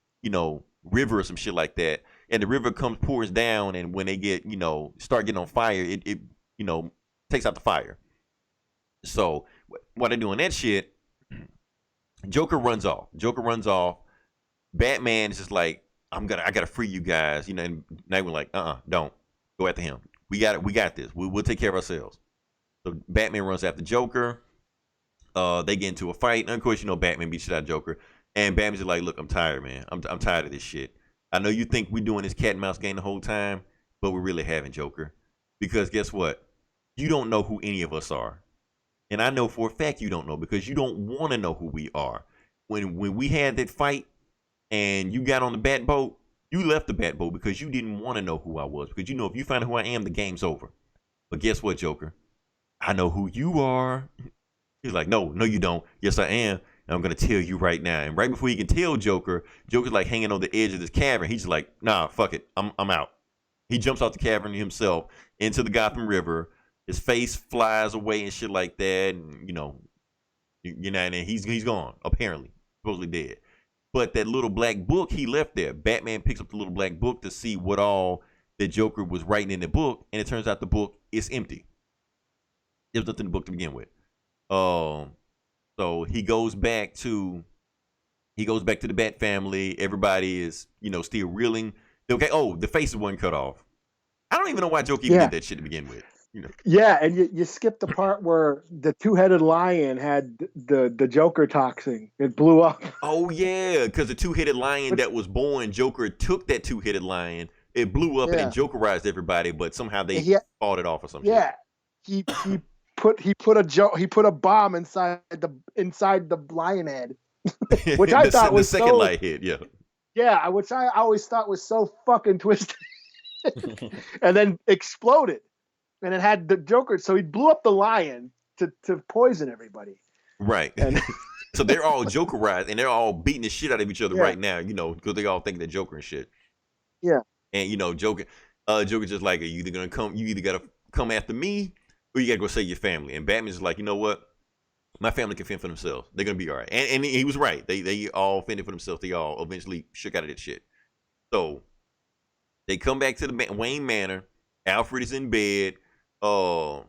river or some shit like that. And the river pours down, and when they get, start getting on fire, it takes out the fire. So while they're doing that shit, Joker runs off. Batman is just like, I gotta free you guys. And now we're like, don't go after him. We got this. We'll take care of ourselves. So Batman runs after Joker. They get into a fight. And of course, Batman beats shit out of Joker. And Batman's just like, look, I'm tired, man. I'm tired of this shit. I know you think we're doing this cat and mouse game the whole time, but we really haven't, Joker. Because guess what? You don't know who any of us are. And I know for a fact you don't know because you don't want to know who we are. When we had that fight and you got on the bat boat, you left the bat boat because you didn't want to know who I was. Because if you find out who I am, the game's over. But guess what, Joker? I know who you are. He's like, no, you don't. Yes, I am. And I'm going to tell you right now. And right before he can tell Joker's like hanging on the edge of this cavern. He's like, nah, fuck it. I'm out. He jumps off the cavern himself into the Gotham River. His face flies away and shit like that. And, and he's gone, apparently. Supposedly dead. But that little black book he left there. Batman picks up the little black book to see what all the Joker was writing in the book, and it turns out the book is empty. There's nothing in the book to begin with. So he goes back to the Bat family. Everybody is, still reeling. Okay, the faces weren't cut off. I don't even know why Joker even did that shit to begin with. Yeah, and you skipped the part where the two-headed lion had the Joker toxin. It blew up. Oh yeah, because the two-headed lion that was born, Joker took that two-headed lion. It blew up and it Jokerized everybody, but somehow they fought it off or something. Yeah, he put a bomb inside the lion head, which I thought was the second light hit. Yeah, which I always thought was so fucking twisted, and then exploded, and it had the Joker. So he blew up the lion to poison everybody. Right. And so they're all Jokerized, and they're all beating the shit out of each other right now. Because they all think they're Joker and shit. Yeah. And Joker just like, you either gotta come after me, or you gotta go save your family. And Batman's just like, you know what? My family can fend for themselves. They're gonna be all right. And he was right. They all fended for themselves. They all eventually shook out of that shit. So they come back to the Wayne Manor. Alfred is in bed. Bruce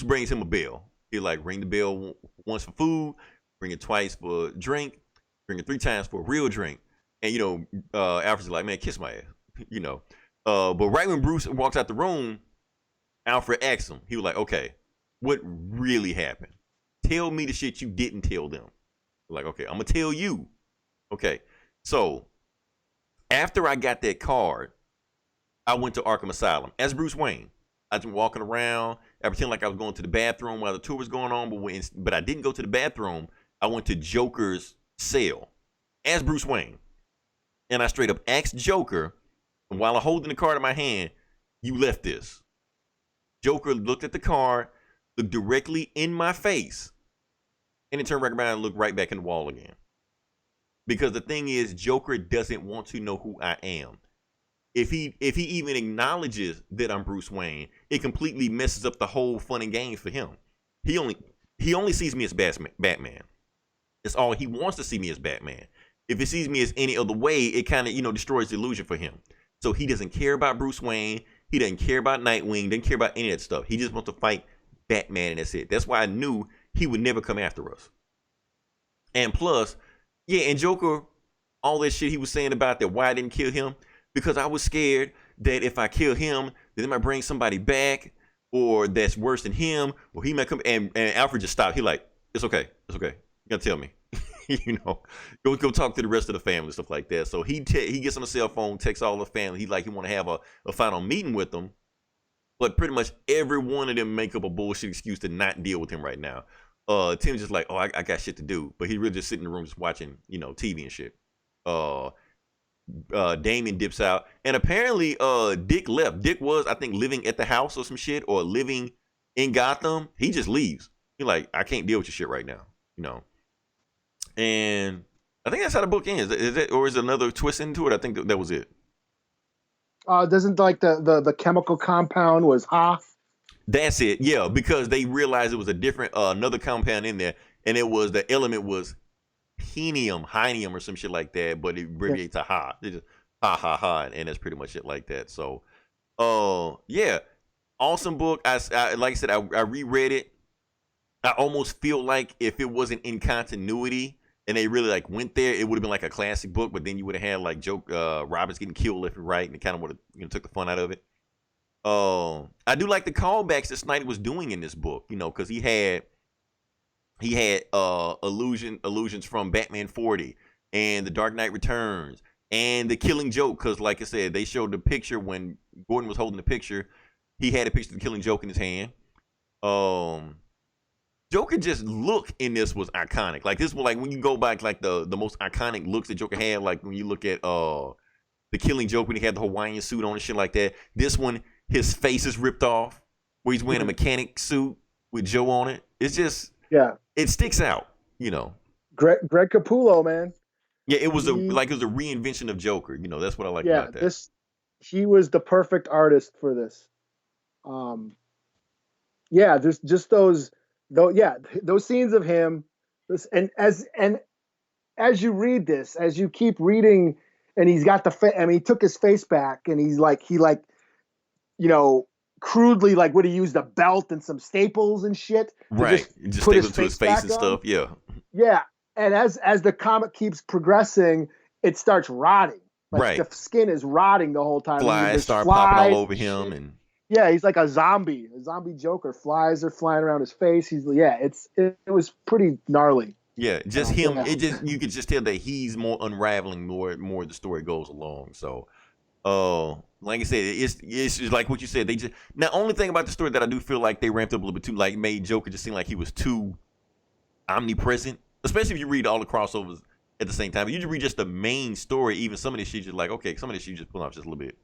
brings him a bell. He like, ring the bell once for food, ring it twice for drink, ring it 3 times for a real drink. And Alfred's like, man, kiss my ass. But right when Bruce walks out the room, Alfred asks him. He was like, okay, what really happened? Tell me the shit you didn't tell them. Like, okay, I'm gonna tell you. Okay, so after I got that card, I went to Arkham Asylum as Bruce Wayne. I was walking around. I pretended like I was going to the bathroom while the tour was going on, but I didn't go to the bathroom. I went to Joker's cell as Bruce Wayne. And I straight up asked Joker, while I'm holding the card in my hand, you left this. Joker looked at the card, looked directly in my face, and then turned back around and looked right back in the wall again. Because the thing is, Joker doesn't want to know who I am. If he even acknowledges that I'm Bruce Wayne, it completely messes up the whole fun and games for him. He only sees me as Batman. That's all he wants to see me as Batman. If he sees me as any other way, it kind of, destroys the illusion for him. So he doesn't care about Bruce Wayne. He doesn't care about Nightwing. Doesn't care about any of that stuff. He just wants to fight Batman, and that's it. That's why I knew he would never come after us. And plus, and Joker, all that shit he was saying about that, why I didn't kill him, because I was scared that if I kill him, then they might bring somebody back, or that's worse than him, or he might come. And Alfred just stopped. He like, it's okay. You gotta tell me. Go talk to the rest of the family, stuff like that. So he gets on the cell phone, texts all the family. He want to have a final meeting with them, but pretty much every one of them make up a bullshit excuse to not deal with him right now. Tim's just like, I got shit to do, but he really just sitting in the room just watching, TV and shit. Damien dips out, and apparently Dick left. Dick was, I think, living at the house or some shit, or living in Gotham. He just leaves. He's like, I can't deal with your shit right now, And I think that's how the book ends. Is it, or is there another twist into it? I think that was it. Doesn't like the chemical compound was That's it. Yeah, because they realized it was a different another compound in there, and the element was henium or some shit like that, but it abbreviates to ha. They just ha, and that's pretty much it like that. So, awesome book. I like I said, I reread it. I almost feel like if it wasn't in continuity and they really went there, it would have been like a classic book. But then you would have had Robin's getting killed left and right, and it kind of would have took the fun out of it. I do like the callbacks that Snyder was doing in this book, because he had allusions from Batman 40 and The Dark Knight Returns and The Killing Joke, because like I said, they showed the picture when Gordon was holding the picture. He had a picture of The Killing Joke in his hand. Joker just look in this was iconic. Like this was when you go back, the most iconic looks that Joker had, like when you look at The Killing Joke when he had the Hawaiian suit on and shit like that. This one, his face is ripped off, where he's wearing a mechanic suit with Joe on it. It's just it sticks out, Greg Capullo, man. Yeah, it was a reinvention of Joker. That's what I like about that. He was the perfect artist for this. There's just those scenes of him As you read this, as you keep reading, and he's got he took his face back, and you know, crudely, like, would he use a belt and some staples and shit to Right. Just put staple to his face back and on? stuff. Yeah. Yeah, and as the comic keeps progressing, it starts rotting. Like, Right. the skin is rotting the whole time. Flies There's start popping all flies over and him, shit. and Yeah, he's like a zombie Joker. Flies are flying around his face. It was pretty gnarly. yeah, just him. Yeah. You could just tell that he's more unraveling more the story goes along. So, like I said, it's just like what you said. They just now only thing about the story that I do feel like they ramped up a little bit too, like made Joker just seem like he was too omnipresent. Especially if you read all the crossovers at the same time. If you just read just the main story, even some of this shit, you're like, okay, some of this shit you just pull off just a little bit,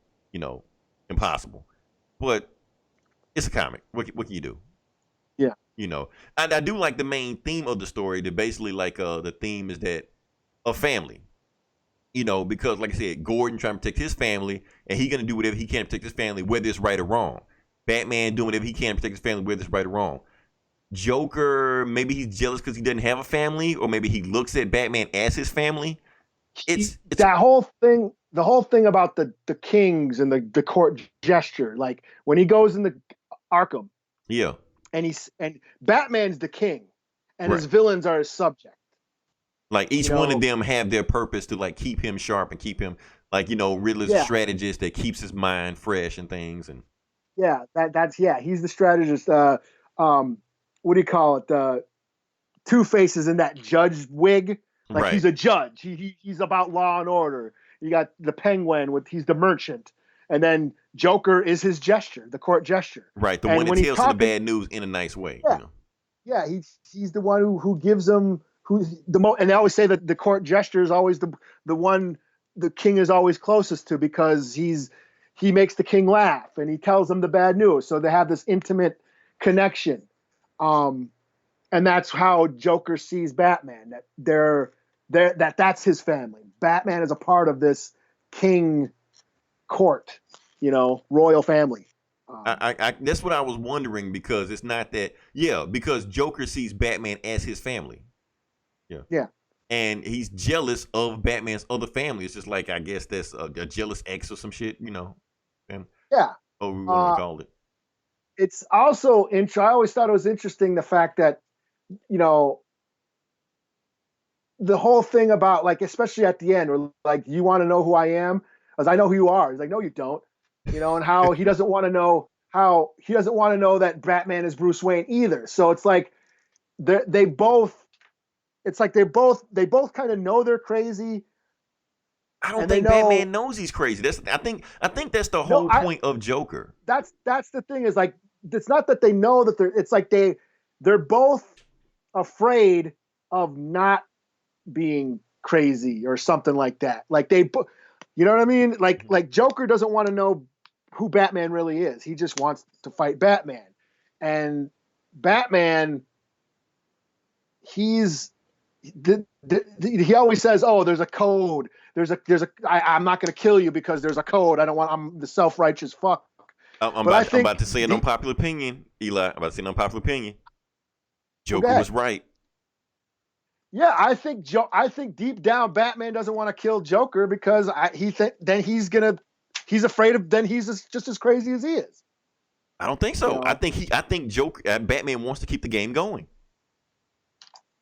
impossible. But it's a comic. What can you do? Yeah. And I do like the main theme of the story. That basically like the theme is that a family. Because like I said, Gordon trying to protect his family, and he gonna do whatever he can to protect his family, whether it's right or wrong. Batman doing whatever he can to protect his family, whether it's right or wrong. Joker, maybe he's jealous because he doesn't have a family, or maybe he looks at Batman as his family. It's that whole thing. The whole thing about the kings and the court gesture, like when he goes in the Arkham, yeah, and Batman's the king, and his Right. villains are his subject. like each one of them have their purpose to like keep him sharp and keep him like Riddler's a strategist that keeps his mind fresh and things and He's the strategist. What do you call it? Two-Face is in that judge wig. Like, Right. he's a judge. He's about law and order. You got the Penguin he's the merchant, and then Joker is his gesture, the court gesture. Right, the And one that when he's tells him the bad news in a nice way. Yeah. Yeah, he's the one who gives them and they always say that the court gesture is always the one the king is always closest to, because he makes the king laugh and he tells them the bad news. So they have this intimate connection. And that's how Joker sees Batman, that that's his family. Batman is a part of this king court, royal family. I that's what I was wondering, because it's not that because Joker sees Batman as his family. Yeah. And he's jealous of Batman's other family. It's just like, I guess that's a jealous ex or some shit, And, Yeah. Oh, we want to call it. It's also I always thought it was interesting, the fact that, the whole thing about, like, especially at the end, where, like, you want to know who I am? As I know who you are. He's like, no, you don't. And how he doesn't want to know that Batman is Bruce Wayne either. So it's like they both kind of know they're crazy. I don't think Batman knows he's crazy. I think that's the whole point of Joker. That's the thing, is like, it's not that they know that it's like they're both afraid of not being crazy or something like that. Like, you know what I mean? Like Joker doesn't want to know who Batman really is. He just wants to fight Batman. And Batman, he always says, "Oh, there's a code. I'm not going to kill you because there's a code. I'm the self-righteous fuck." I'm about to say an unpopular opinion, Eli. I'm about to say an unpopular opinion. Joker was right. Yeah, I think deep down Batman doesn't want to kill Joker, because he's afraid of, then he's just as crazy as he is. I don't think so. I think Joker, Batman wants to keep the game going.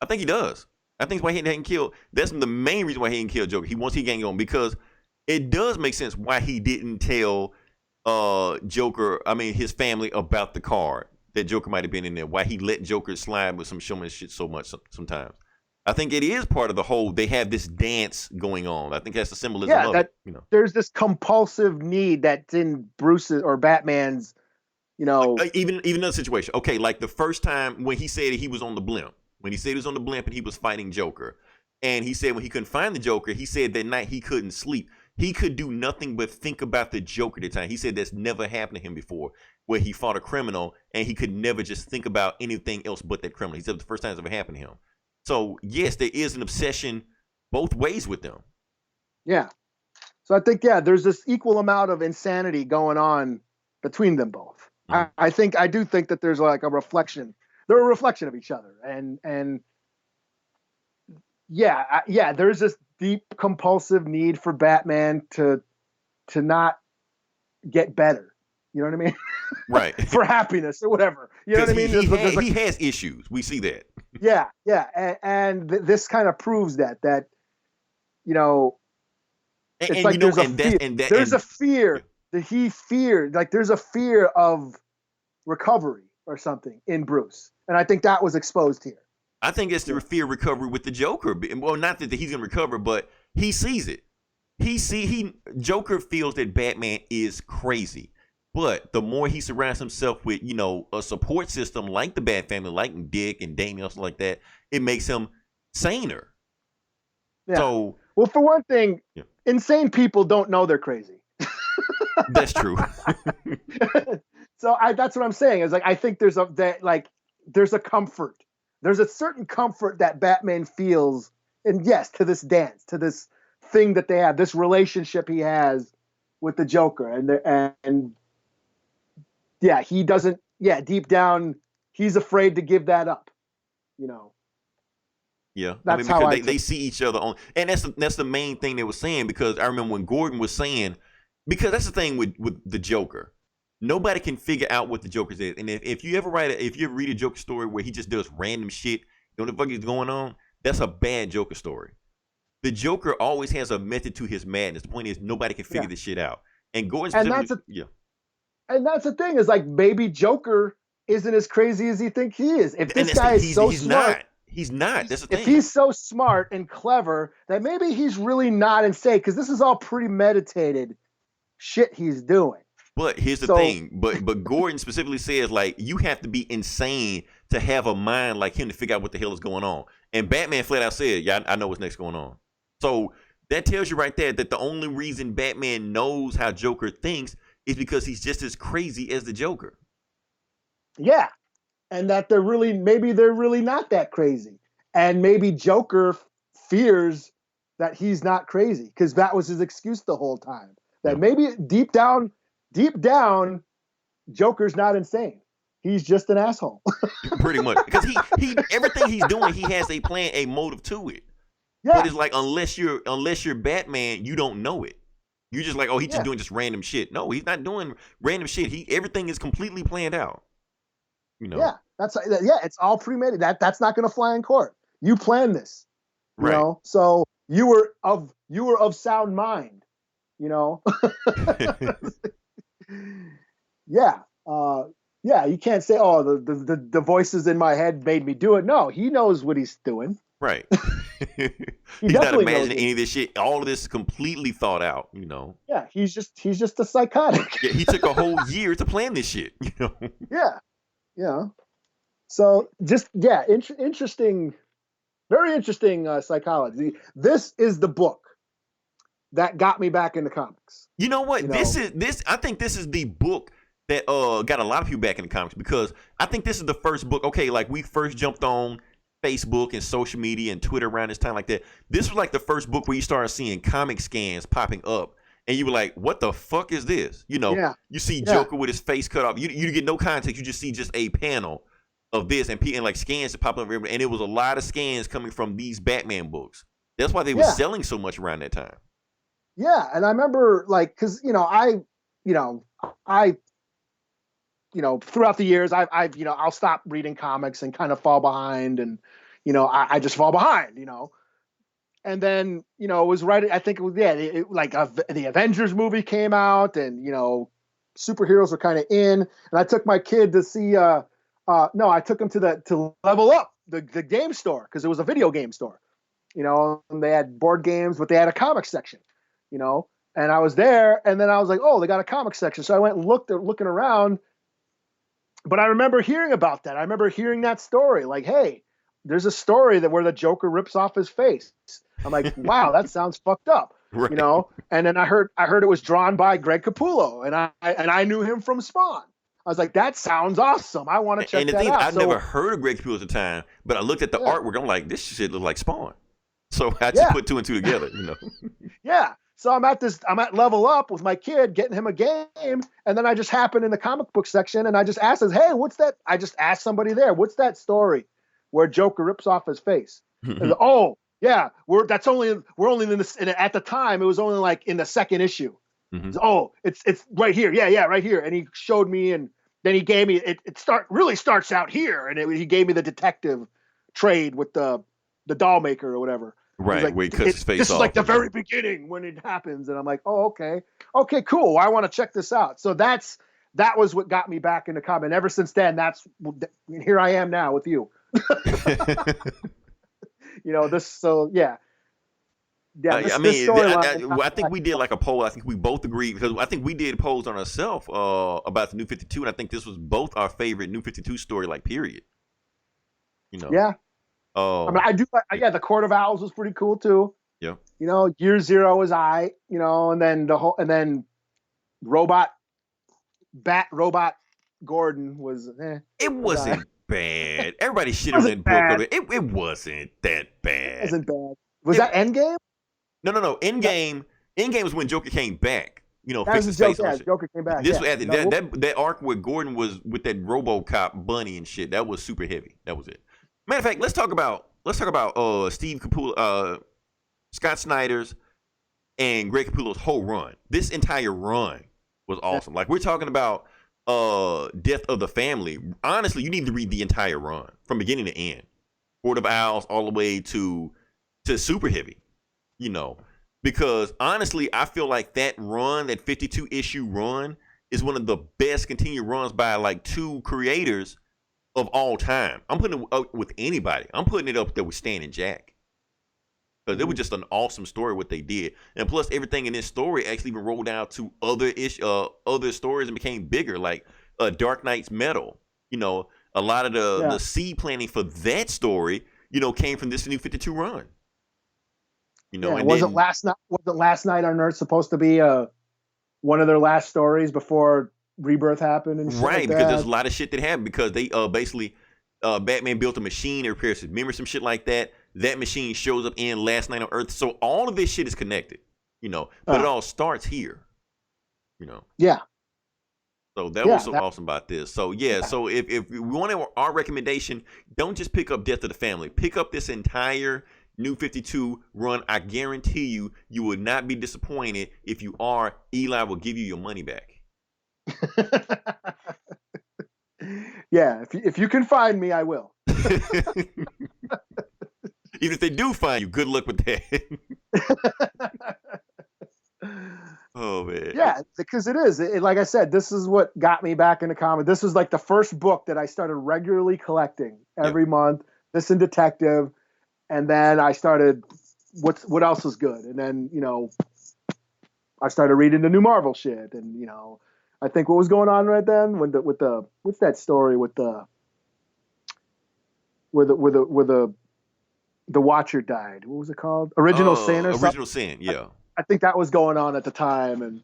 I think he does. I think that's why he didn't kill. That's the main reason why he didn't kill Joker. He wants to keep the game going, because it does make sense why he didn't tell Joker, his family, about the card that Joker might have been in there. Why he let Joker slide with some showman shit so much sometimes. I think it is part of the whole. They have this dance going on. I think that's the symbolism of it. There's this compulsive need that's in Bruce's or Batman's. Even another situation. Okay, like the first time when he said he was on the blimp. When he said he was on the blimp and he was fighting Joker, and he said when he couldn't find the Joker, he said that night he couldn't sleep. He could do nothing but think about the Joker at the time. He said that's never happened to him before, where he fought a criminal and he could never just think about anything else but that criminal. He said the first time it's ever happened to him. So, yes, there is an obsession both ways with them. Yeah. So I think, there's this equal amount of insanity going on between them both. Mm-hmm. I do think that there's like a reflection. They're a reflection of each other. And yeah, there's this deep compulsive need for Batman to not get better. You know what I mean? Right. For happiness or whatever. You know what I mean? He has issues. We see that. Yeah. And this kind of proves that, you know, it's and like you know, there's a fear that he feared. Like there's a fear of recovery or something in Bruce. And I think that was exposed here. I think it's the fear recovery with the Joker. Well, not that he's gonna recover, but he sees it. Joker feels that Batman is crazy. But the more he surrounds himself with, you know, a support system like the Bat Family, like Dick and Damian, stuff like that, it makes him saner. Yeah. So, well, for one thing, insane people don't know they're crazy. That's true. So that's what I'm saying. Is like I think there's a comfort. There's a certain comfort that Batman feels, and yes, to this dance, to this thing that they have, this relationship he has with the Joker, and yeah, he doesn't. Yeah, deep down, he's afraid to give that up. You know. Yeah, that's because they see each other on, and that's the main thing they were saying. Because I remember when Gordon was saying, because that's the thing with the Joker, nobody can figure out what the Joker is. And if you ever read a Joker story where he just does random shit, you know what the fuck is going on? That's a bad Joker story. The Joker always has a method to his madness. The point is nobody can figure this shit out. And Gordon, and that's the thing is like maybe Joker isn't as crazy as he think he is. If this guy is so smart. He's not. That's the thing. If he's so smart and clever, that maybe he's really not insane, because this is all premeditated shit he's doing. But here's the thing. But Gordon specifically says, like, you have to be insane to have a mind like him to figure out what the hell is going on. And Batman flat out said, yeah, I know what's next going on. So that tells you right there that the only reason Batman knows how Joker thinks is because he's just as crazy as the Joker. Yeah. And that maybe they're really not that crazy. And maybe Joker fears that he's not crazy, because that was his excuse the whole time. That maybe deep down, Joker's not insane. He's just an asshole. Pretty much. Because he everything he's doing, he has a plan, a motive to it. Yeah. But it's like unless you're Batman, you don't know it. You're just like, oh, he's just doing just random shit. No, he's not doing random shit. Everything is completely planned out. You know? Yeah, it's all premeditated. That's not going to fly in court. You planned this, you know. So you were of sound mind, you know. Yeah, you can't say, oh, the voices in my head made me do it. No, he knows what he's doing. Right. He's not imagining any of this shit. All of this is completely thought out, you know. Yeah, he's just a psychotic. Yeah, he took a whole year to plan this shit, you know. Yeah. Yeah. So just interesting, very interesting psychology. This is the book that got me back into comics. You know what? I think this is the book that got a lot of people back into comics, because I think this is the first book. Okay, like we first jumped on Facebook and social media and Twitter around this time like that. This was like the first book where you started seeing comic scans popping up. And you were like, what the fuck is this? You know, you see Joker with his face cut off. You get no context. You just see just a panel of this and like scans that pop up. And it was a lot of scans coming from these Batman books. That's why they were selling so much around that time. Yeah. And I remember like, cause I throughout the years, I'll stop reading comics and kind of fall behind, and, I just fall behind, And then, it was right. I think it was, the Avengers movie came out, and, superheroes were kind of in. And I took my kid to see, I took him to Level Up, the game store, because it was a video game store, and they had board games, but they had a comic section, and I was there, and then I was like, oh, they got a comic section. So I went and looking around, but I remember hearing about that. I remember hearing that story, like, hey, there's a story where the Joker rips off his face. I'm like, wow, that sounds fucked up, right. And then I heard it was drawn by Greg Capullo, and I knew him from Spawn. I was like, that sounds awesome. I want to check that out. I've never heard of Greg Capullo at the time, but I looked at the artwork. I'm like, this shit looks like Spawn. So I just put two and two together, Yeah. So I'm at Level Up with my kid, getting him a game, and then I just happened in the comic book section, and I just asked, hey, what's that? I just asked somebody there, what's that story where Joker rips off his face? And, oh, Yeah, we're only in this, and at the time it was only like in the second issue. Mhm. Oh, it's right here. Yeah, right here. And he showed me, and then he gave me it. Really starts out here, and he gave me the detective trade with the doll maker or whatever. Right, Like, where he cuts his face this off. is like the very beginning when it happens, and I'm like, oh, okay, cool. I want to check this out. So that was what got me back into comic. And ever since then, here I am now with you. This. So yeah. Yeah, I think we did like a poll. I think we both agreed because I think we did polls on ourselves about the New 52, and I think this was both our favorite New 52 story, like period. Yeah. Oh. I mean, I do. Yeah, the Court of Owls was pretty cool too. Yeah. Year Zero was and then Robot Gordon was. It wasn't bad. Everybody shit on that book. It wasn't that bad. It wasn't bad. Was that Endgame? No. Endgame was when Joker came back. That fixed was his face. Yeah, Joker came back. This was after that arc where Gordon was with that RoboCop bunny and shit. That was super heavy. That was it. Matter of fact, let's talk about Steve Capullo, Scott Snyder's, and Greg Capullo's whole run. This entire run was awesome. Like, we're talking about Death of the Family. Honestly, you need to read the entire run from beginning to end. Court of Owls all the way to Super Heavy. Because honestly, I feel like that run, that 52 issue run, is one of the best continued runs by like two creators of all time. I'm putting it up with anybody. I'm putting it up there with Stan and Jack. Because it was just an awesome story what they did. And plus everything in this story actually even rolled out to other stories and became bigger, like Dark Knight's Metal. A lot of the seed planting for that story, came from this New 52 run. Wasn't Last Night on Earth supposed to be one of their last stories before Rebirth happened and shit right, like because that? there's a lot of shit that happened because they basically Batman built a machine that repairs his memory, some shit like that. That machine shows up in Last Night on Earth, so all of this shit is connected, but it all starts here, Yeah. So that was so awesome about this. So so if we want our recommendation, don't just pick up Death of the Family. Pick up this entire New 52 run. I guarantee you will not be disappointed. If you are, Eli will give you your money back. Yeah, if you can find me, I will. Even if they do find you, good luck with that. Oh man. Yeah, because it is. Like I said, this is what got me back into comic. This was like the first book that I started regularly collecting every month. This and Detective, and then I started. What else was good? And then I started reading the new Marvel shit, and I think what was going on right then with the what's that story with the Watcher died. What was it called? Original Sin or something? Original Sin, yeah. I think that was going on at the time, and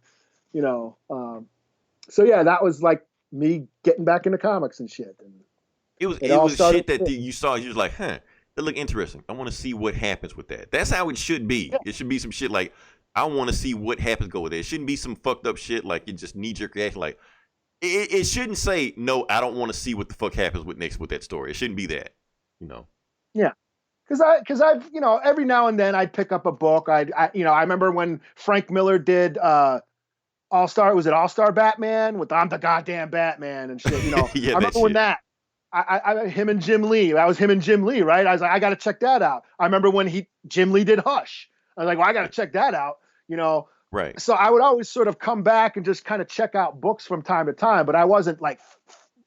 so yeah, that was like me getting back into comics and shit. And it was shit that you saw. You was like, that look interesting. I want to see what happens with that. That's how it should be. Yeah. It should be some shit like, I want to see what happens go with it. It shouldn't be some fucked up shit like you just knee-jerk reaction. Like, it shouldn't say, no, I don't want to see what the fuck happens with that story. It shouldn't be that, Yeah. Because I've every now and then I'd pick up a book. I remember when Frank Miller did All-Star. Was it All-Star Batman with I'm the goddamn Batman and shit? Yeah, I remember when that. Him and Jim Lee. That was him and Jim Lee, right? I was like, I got to check that out. I remember when Jim Lee did Hush. I was like, well, I got to check that out. Right. So I would always sort of come back and just kind of check out books from time to time, but I wasn't like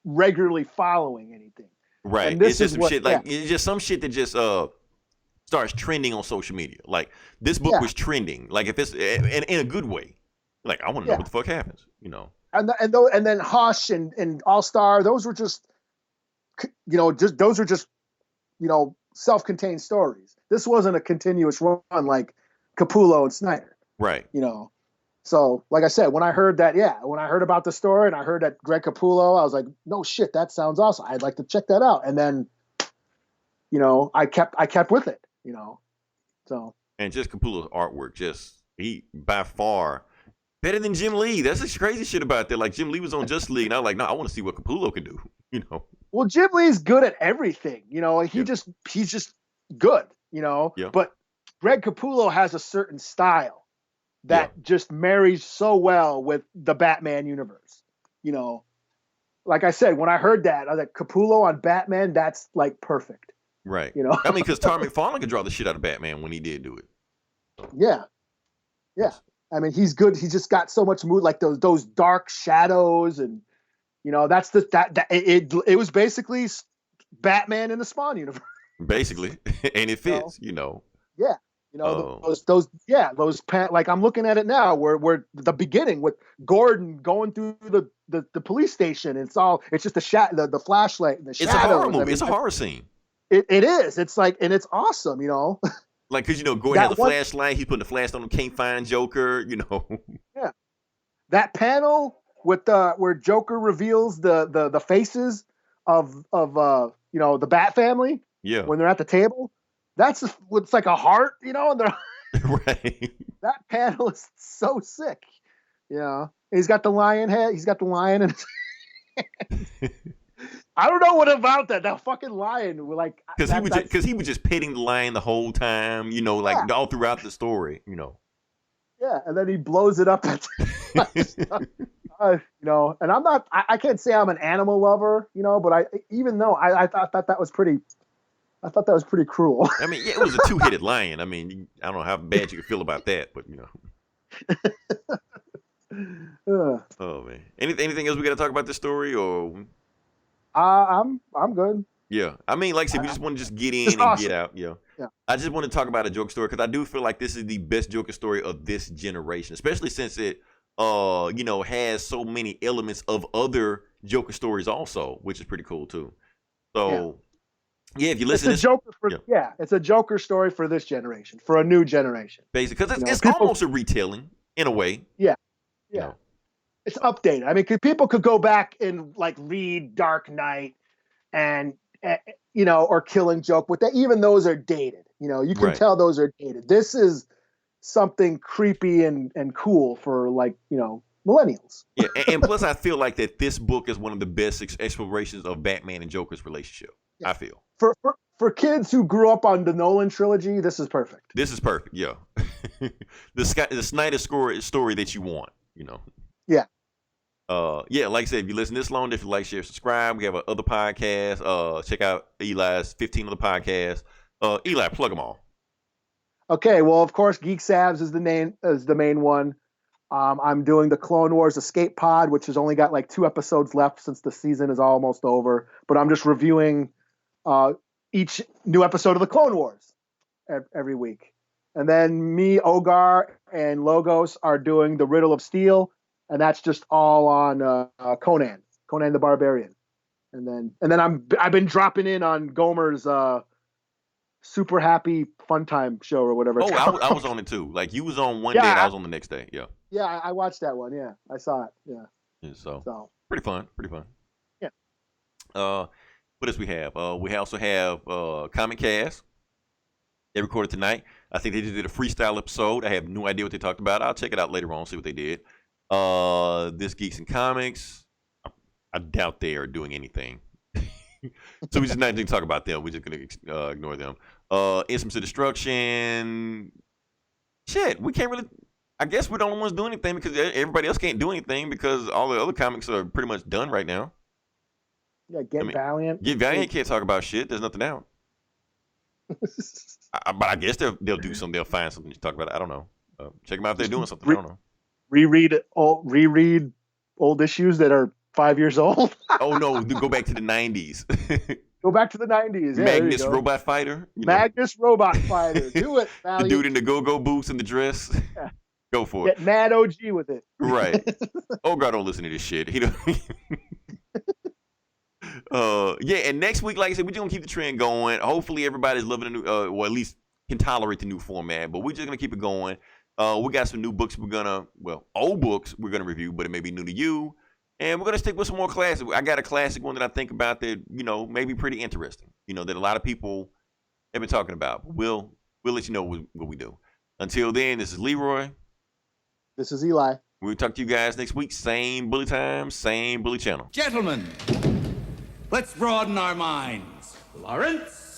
regularly following anything. Right. It's just some shit like it's just some shit that just starts trending on social media. Like this book was trending. Like if it's in a good way. Like I want to know what the fuck happens. And then Hush and All Star. Those were just self-contained stories. This wasn't a continuous run like Capullo and Snyder. Right. So, like I said, when I heard about the story and I heard that Greg Capullo, I was like, no shit, that sounds awesome. I'd like to check that out. And then, I kept with it, So. And just Capullo's artwork, he by far better than Jim Lee. That's the crazy shit about that. Like Jim Lee was on Justice League, and I was like, no, I want to see what Capullo can do. Well, Jim Lee's good at everything. He's just good. Yeah. But Greg Capullo has a certain style that just marries so well with the Batman universe. You know, like I said, when I heard that, I was like, Capullo on Batman, that's like perfect. Right. You know, I mean, because Todd McFarlane could draw the shit out of Batman when he did do it. yeah. I mean, he's good. He's just got so much mood, like those dark shadows, and you know, that's it was basically Batman in the Spawn universe. Basically, and it fits. You know. Yeah. You know, those like I'm looking at it now where the beginning with Gordon going through the police station. It's just the flashlight and the shadows. It's a horror movie. I mean, it's a horror scene. It is. It's like, and it's awesome, you know. Like, because, you know, Gordon has a flashlight. He's putting the flashlight on him. Can't find Joker, you know. Yeah. That panel with where Joker reveals the faces of you know, the Bat family. Yeah. When they're at the table. It's like a heart, you know, and they're right. That panel is so sick. You know. He's got the lion head. He's got the lion in his hand. I don't know what about that fucking lion. Like, because he was just petting the lion the whole time, you know, like all throughout the story, you know. Yeah, and then he blows it up. You know, and I can't say I'm an animal lover, you know, but I thought that was pretty. I thought that was pretty cruel. I mean, yeah, it was a two-headed lion. I mean, I don't know how bad you could feel about that, but you know. Oh man, anything else we got to talk about this story or? I'm good. Yeah, I mean, like I said, we just want to just get in and awesome. get out. Yeah. I just want to talk about a Joker story because I do feel like this is the best Joker story of this generation, especially since it, you know, has so many elements of other Joker stories also, which is pretty cool too. So, yeah, if you listen, it's a Joker story for this generation, for a new generation, basically, because it's almost a retelling in a way. Yeah. You know? It's updated. I mean, people could go back and like read Dark Knight and you know, or Killing Joke, but even those are dated. You know, you can tell those are dated. This is something creepy and cool for, like, you know, millennials. Yeah, and plus I feel like that this book is one of the best explorations of Batman and Joker's relationship. Yeah. I feel. For kids who grew up on the Nolan trilogy, this is perfect. This is perfect, yeah. the Snyder story that you want, you know. Yeah. Yeah, like I said, if you listen this long, if you like, share, subscribe. We have other podcasts. Check out Eli's 15 other podcasts. Eli, plug them all. Okay, well, of course, Geek Savs is the main one. I'm doing the Clone Wars Escape Pod, which has only got like 2 episodes left since the season is almost over. But I'm just reviewing each new episode of the Clone Wars every week. And then me, Ogar, and Logos are doing the Riddle of Steel. And that's just all on Conan the Barbarian, and then I've been dropping in on Gomer's Super Happy Fun Time show or whatever. I was on it too. Like, you was on one day, and I was on the next day. Yeah. Yeah, I watched that one. Yeah, I saw it. Yeah. So pretty fun. Yeah. What else we have? We also have Comic Cast. They recorded tonight. I think they just did a freestyle episode. I have no idea what they talked about. I'll check it out later on, see what they did. This Geeks and Comics, I doubt they are doing anything. So we're just not going to talk about them. We're just going to ignore them. Instruments of Destruction. Shit, we can't really. I guess we're the only ones doing anything because everybody else can't do anything because all the other comics are pretty much done right now. Yeah, Valiant. Get Valiant can't talk about shit. There's nothing out. But I guess they'll do something. They'll find something to talk about. I don't know. Check them out if they're doing something. I don't know. Reread old issues that are 5 years old. Oh no, go back to the 90s. Go back to the 90s. Yeah, Magnus Robot Fighter. Magnus Robot Fighter. Do it, Valiant. The dude in the go-go boots and the dress. Yeah. Go for it. Get mad OG with it. Right. Oh God, don't listen to this shit. He don't. Yeah, and next week, like I said, we're just gonna keep the trend going. Hopefully, everybody's loving the new, or at least can tolerate the new format. But we're just gonna keep it going. We got some new books old books we're gonna review, but it may be new to you. And we're gonna stick with some more classics. I got a classic one that I think about that, you know, may be pretty interesting. You know, that a lot of people have been talking about. We'll let you know what we do. Until then, this is Leroy. This is Eli. We'll talk to you guys next week. Same bully time, same bully channel. Gentlemen, let's broaden our minds. Lawrence?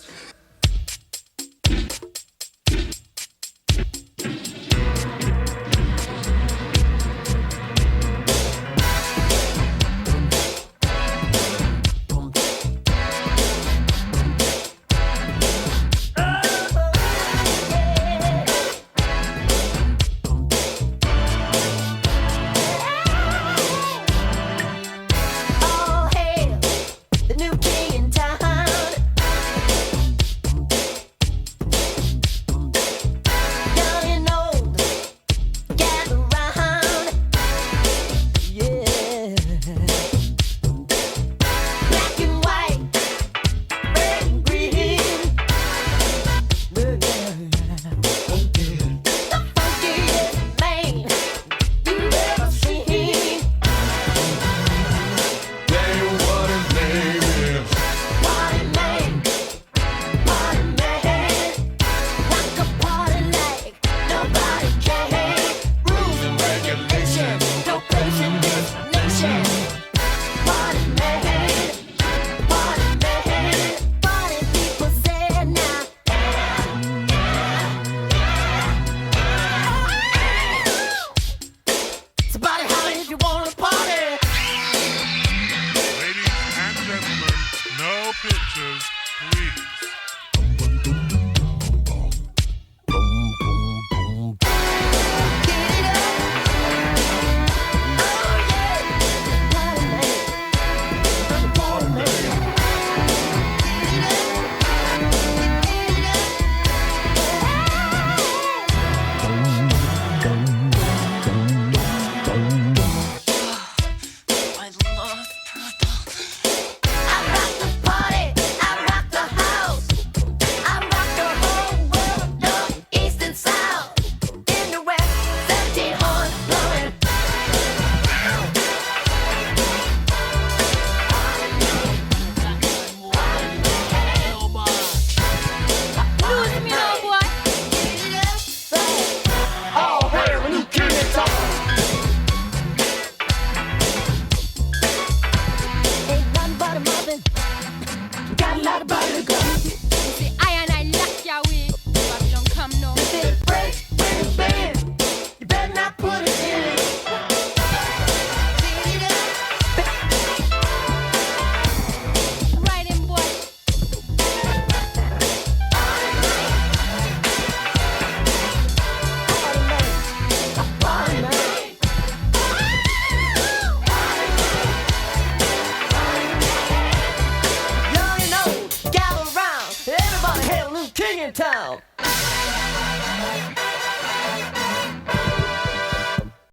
town.